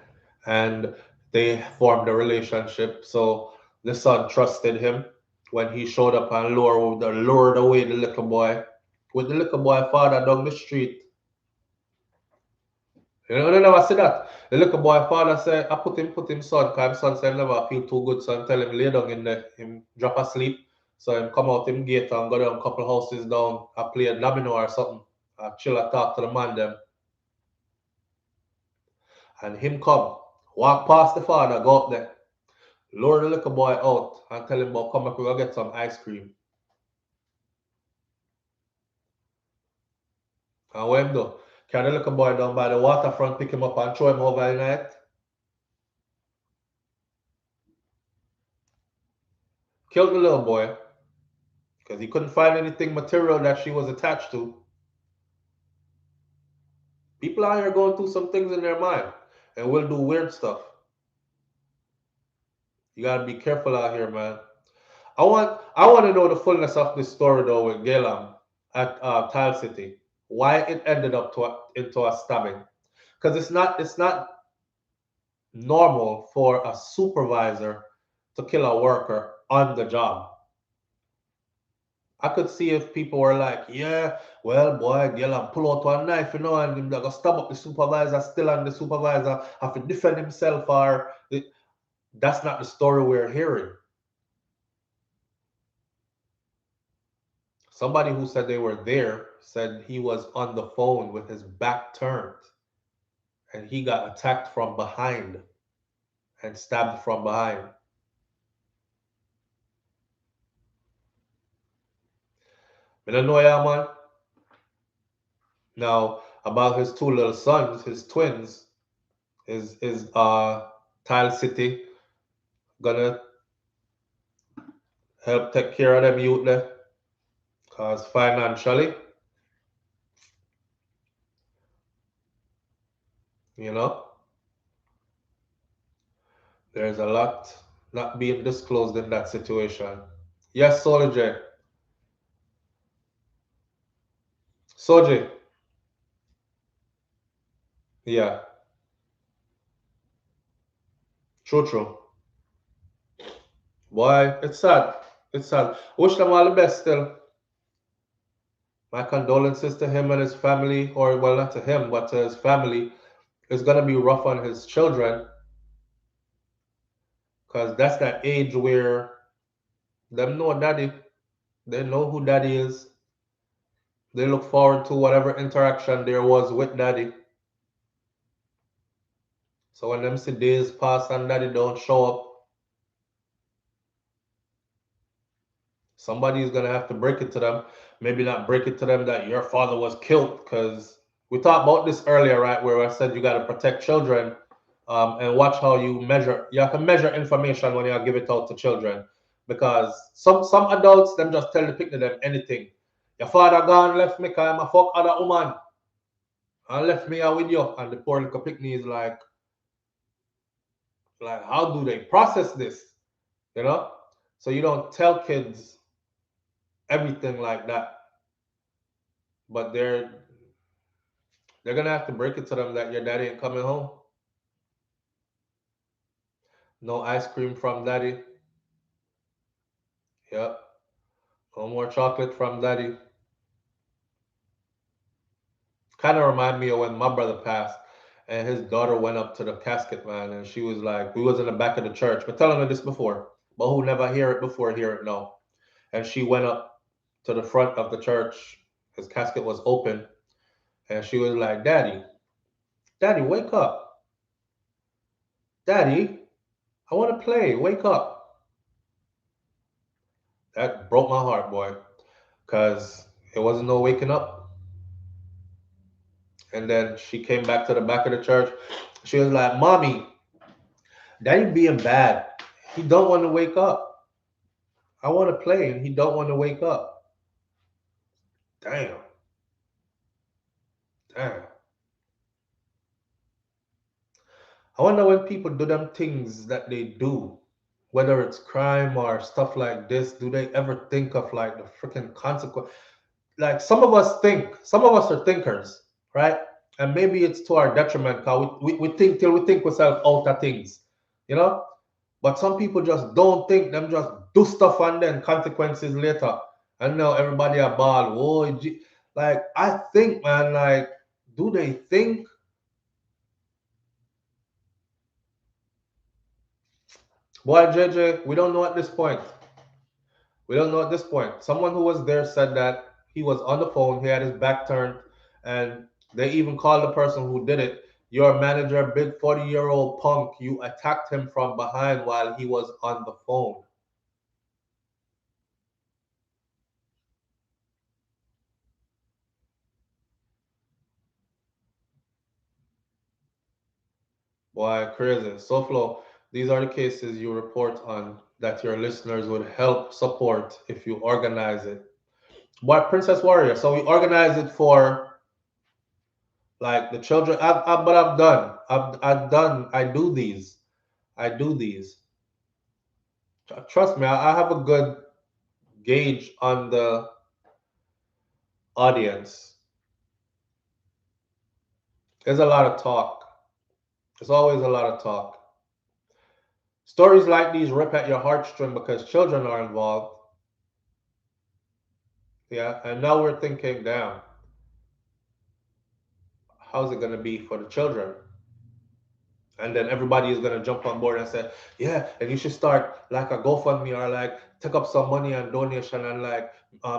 and they formed a relationship. So the son trusted him when he showed up and lured away the little boy with the little boy father down the street. You know, they never see that. The little boy father said, I put him son, because his son said never feel too good, so I tell him lay down in the him drop asleep. So him come out him gate and go down a couple houses down, I play a domino or something. I chill and talk to the man them. And him come, walk past the father, go out there, lure the little boy out and tell him about come back, we go get some ice cream. And what him do? Carry the little boy down by the waterfront, pick him up and throw him over the night. Killed the little boy because he couldn't find anything material that she was attached to. People out here going through some things in their mind and will do weird stuff. You gotta be careful out here, man. I want to know the fullness of this story though with Galam at Tile City. Why it ended up into a stabbing? Because it's not normal for a supervisor to kill a worker on the job. I could see if people were like, yeah, well, boy, Galam pull out one knife, you know, and they're gonna stab up the supervisor still, and the supervisor have to defend himself, or that's not the story we're hearing. Somebody who said they were there said he was on the phone with his back turned and he got attacked from behind and stabbed from behind. I don't know, yeah, man. Now, about his two little sons, his twins, is Tile City gonna help take care of them youth there? Because financially, you know, there's a lot not being disclosed in that situation. Yes, Soji. Soji. Yeah, true. Boy, it's sad. It's sad. Wish them all the best still. My condolences to him and his family, or well, not to him, but to his family. It's gonna be rough on his children because that's that age where them know daddy. They know who daddy is. They look forward to whatever interaction there was with daddy. So when them see days pass and daddy don't show up, somebody is gonna have to break it to them. Maybe not break it to them that your father was killed, because we talked about this earlier, right? Where I said you gotta protect children, and watch how you measure. You have to measure information when you give it out to children, because some adults them just tell the picnic them anything. Your father gone left me because I'm a fuck other woman and left me out with you, and the poor little picnic is like how do they process this? You know, so you don't tell kids everything like that, but they're gonna have to break it to them that your daddy ain't coming home. No ice cream from daddy. Yep. No more chocolate from daddy. Kind of remind me of when my brother passed and his daughter went up to the casket, man, and she was like, we was in the back of the church. But telling her this before, but who never hear it before, hear it now. And she went up to the front of the church. His casket was open, and she was like, Daddy, wake up. Daddy, I want to play. Wake up. That broke my heart, boy, because it wasn't no waking up. And then she came back to the back of the church. She was like, Mommy, Daddy being bad. He don't want to wake up. I want to play, and he don't want to wake up. Damn. Damn. I wonder when people do them things that they do, whether it's crime or stuff like this, do they ever think of like the freaking consequence? Like some of us are thinkers, right? And maybe it's to our detriment because we think till we think ourselves out of things, you know? But some people just don't think, them just do stuff and then consequences later. And now everybody a ball. Whoa, like, I think, man, like, do they think? Boy, JJ, we don't know at this point. We don't know at this point. Someone who was there said that he was on the phone, he had his back turned, and they even called the person who did it. Your manager, big 40-year-old punk, you attacked him from behind while he was on the phone. Boy, crazy. SouFLo, these are the cases you report on that your listeners would help support if you organize it. Boy, Princess Warrior. So we organize it for like the children. But I've done. I've done. I do these. I do these. Trust me, I have a good gauge on the audience. There's a lot of talk. There's always a lot of talk. Stories like these rip at your heartstring because children are involved. Yeah, and now we're thinking, damn, how's it going to be for the children? And then everybody is going to jump on board and say, yeah, and you should start like a GoFundMe or like take up some money and donation and like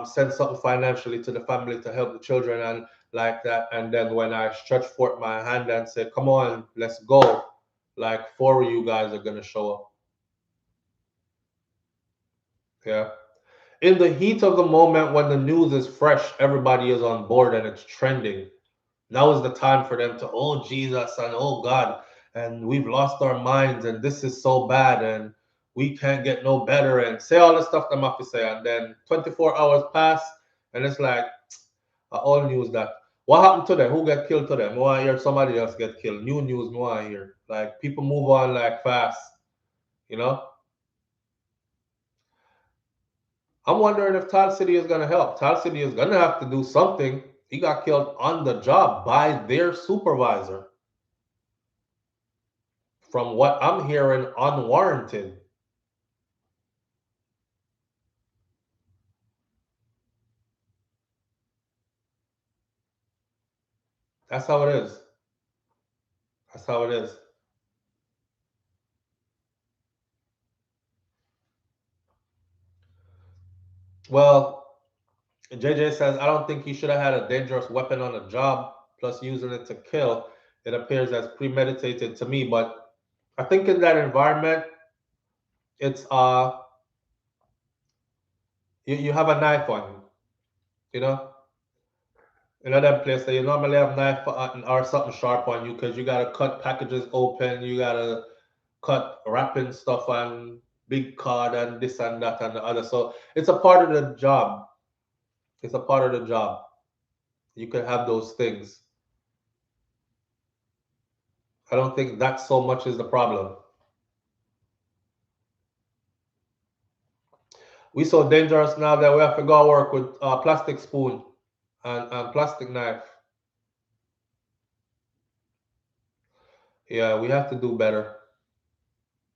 send something financially to the family to help the children and like that. And then when I stretch forth my hand and say, come on, let's go, like four of you guys are going to show up. Yeah. In the heat of the moment when the news is fresh, everybody is on board and it's trending. Now is the time for them to, oh Jesus and oh God, and we've lost our minds and this is so bad and we can't get no better and say all the stuff them have to say. And then 24 hours pass and it's like all news that what happened to them? Who get killed to them? I want to hear somebody else get killed. New news, I want to hear. Like people move on like fast, you know? I'm wondering if Todd City is gonna help. Todd City is gonna have to do something. He got killed on the job by their supervisor. From what I'm hearing, unwarranted. That's how it is. That's how it is. Well, JJ says, I don't think he should have had a dangerous weapon on the job, plus using it to kill. It appears as premeditated to me, but I think in that environment, it's you have a knife on you, you know? In other place that you normally have knife or something sharp on you because you gotta cut packages open, you gotta cut wrapping stuff and big card and this and that and the other. So it's a part of the job. It's a part of the job. You can have those things. I don't think that so much is the problem. We so dangerous now that we have to go work with a plastic spoon and plastic knife. Yeah, we have to do better.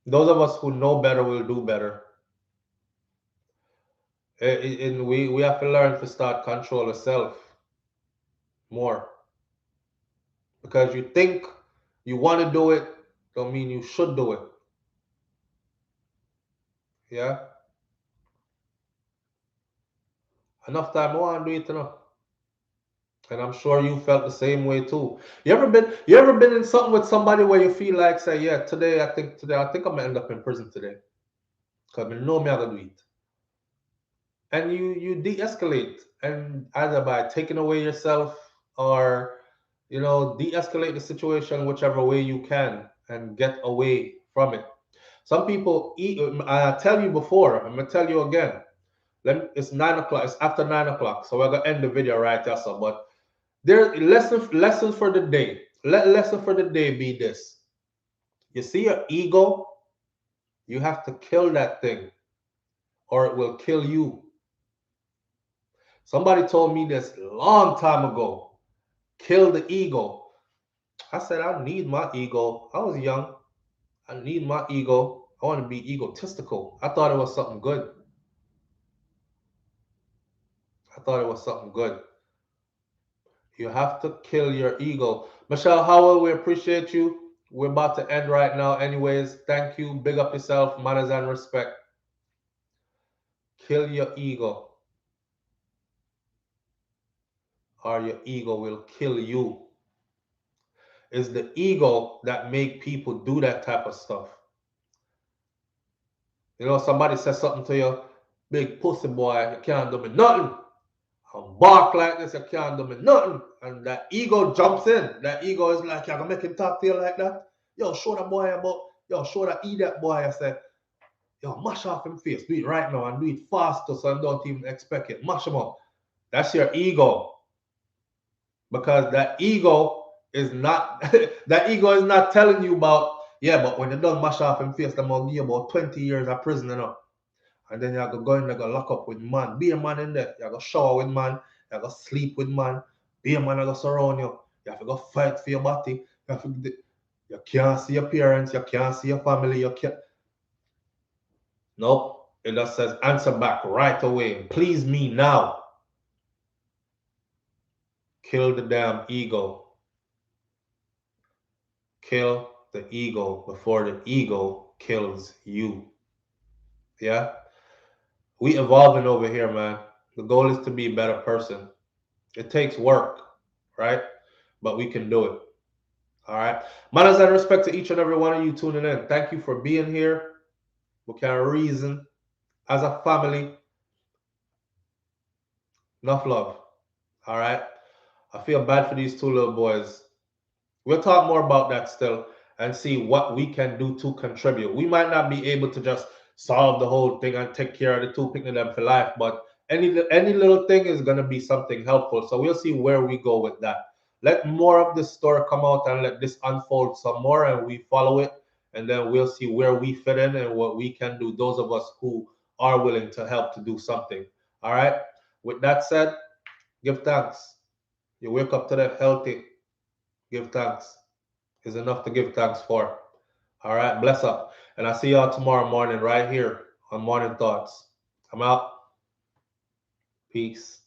Those of us who know better will do better. And we have to learn to start control ourselves more. Because you think you want to do it, don't mean you should do it. Yeah? Enough time, I want to do it enough. And I'm sure you felt the same way too. You ever been in something with somebody where you feel like say, yeah, today I think I'm gonna end up in prison today. Because I know me how to do it. And you de-escalate and either by taking away yourself or de-escalate the situation whichever way you can and get away from it. Some people eat. I tell you before, I'm gonna tell you again. It's 9 o'clock. It's after 9 o'clock, so we're gonna end the video right here. So, but there lessons for the day. Lesson for the day be this: you see your ego, you have to kill that thing, or it will kill you. Somebody told me this long time ago. Kill the ego. I said, I need my ego. I was young. I need my ego. I want to be egotistical. I thought it was something good. I thought it was something good. You have to kill your ego. Michelle Howell, we appreciate you. We're about to end right now. Anyways, thank you. Big up yourself. Manners and respect. Kill your ego, or your ego will kill you. It's the ego that make people do that type of stuff. You know, somebody says something to you, big pussy boy, you can't do me nothing. And bark like this, you can't do me nothing. And that ego jumps in. That ego is like, you're gonna make him talk to you like that. Yo, show that boy about, yo, show that idiot boy. I say, yo, mash off him face. Do it right now and do it faster so I don't even expect it. Mash him up. That's your ego. Because that ego is not that ego is not telling you about, yeah, but when you done mash off him face, them will give you about 20 years of prison, you know. And then you go in there, go lock up with man. Be a man in there. You go shower with man. You go sleep with man. Be a man that go surround you. You have to go fight for your body. You can't see your parents. You can't see your family. You can't. Nope. It just says answer back right away. Please me now. Kill the damn ego. Kill the ego before the ego kills you. Yeah? We evolving over here, man. The goal is to be a better person. It takes work, right? But we can do it. All right. Manners and respect to each and every one of you tuning in. Thank you for being here. We can reason as a family. Enough love. All right. I feel bad for these two little boys. We'll talk more about that still and see what we can do to contribute. We might not be able to just solve the whole thing and take care of the two, picking them for life, but any little thing is going to be something helpful. So we'll see where we go with that. Let more of this story come out and let this unfold some more, and we follow it, and then we'll see where we fit in and what we can do, those of us who are willing to help to do something. All right. With that said, give thanks. You wake up today healthy. Give thanks. Is enough to give thanks for. All right, bless up. And I'll see y'all tomorrow morning right here on Morning Thoughts. I'm out. Peace.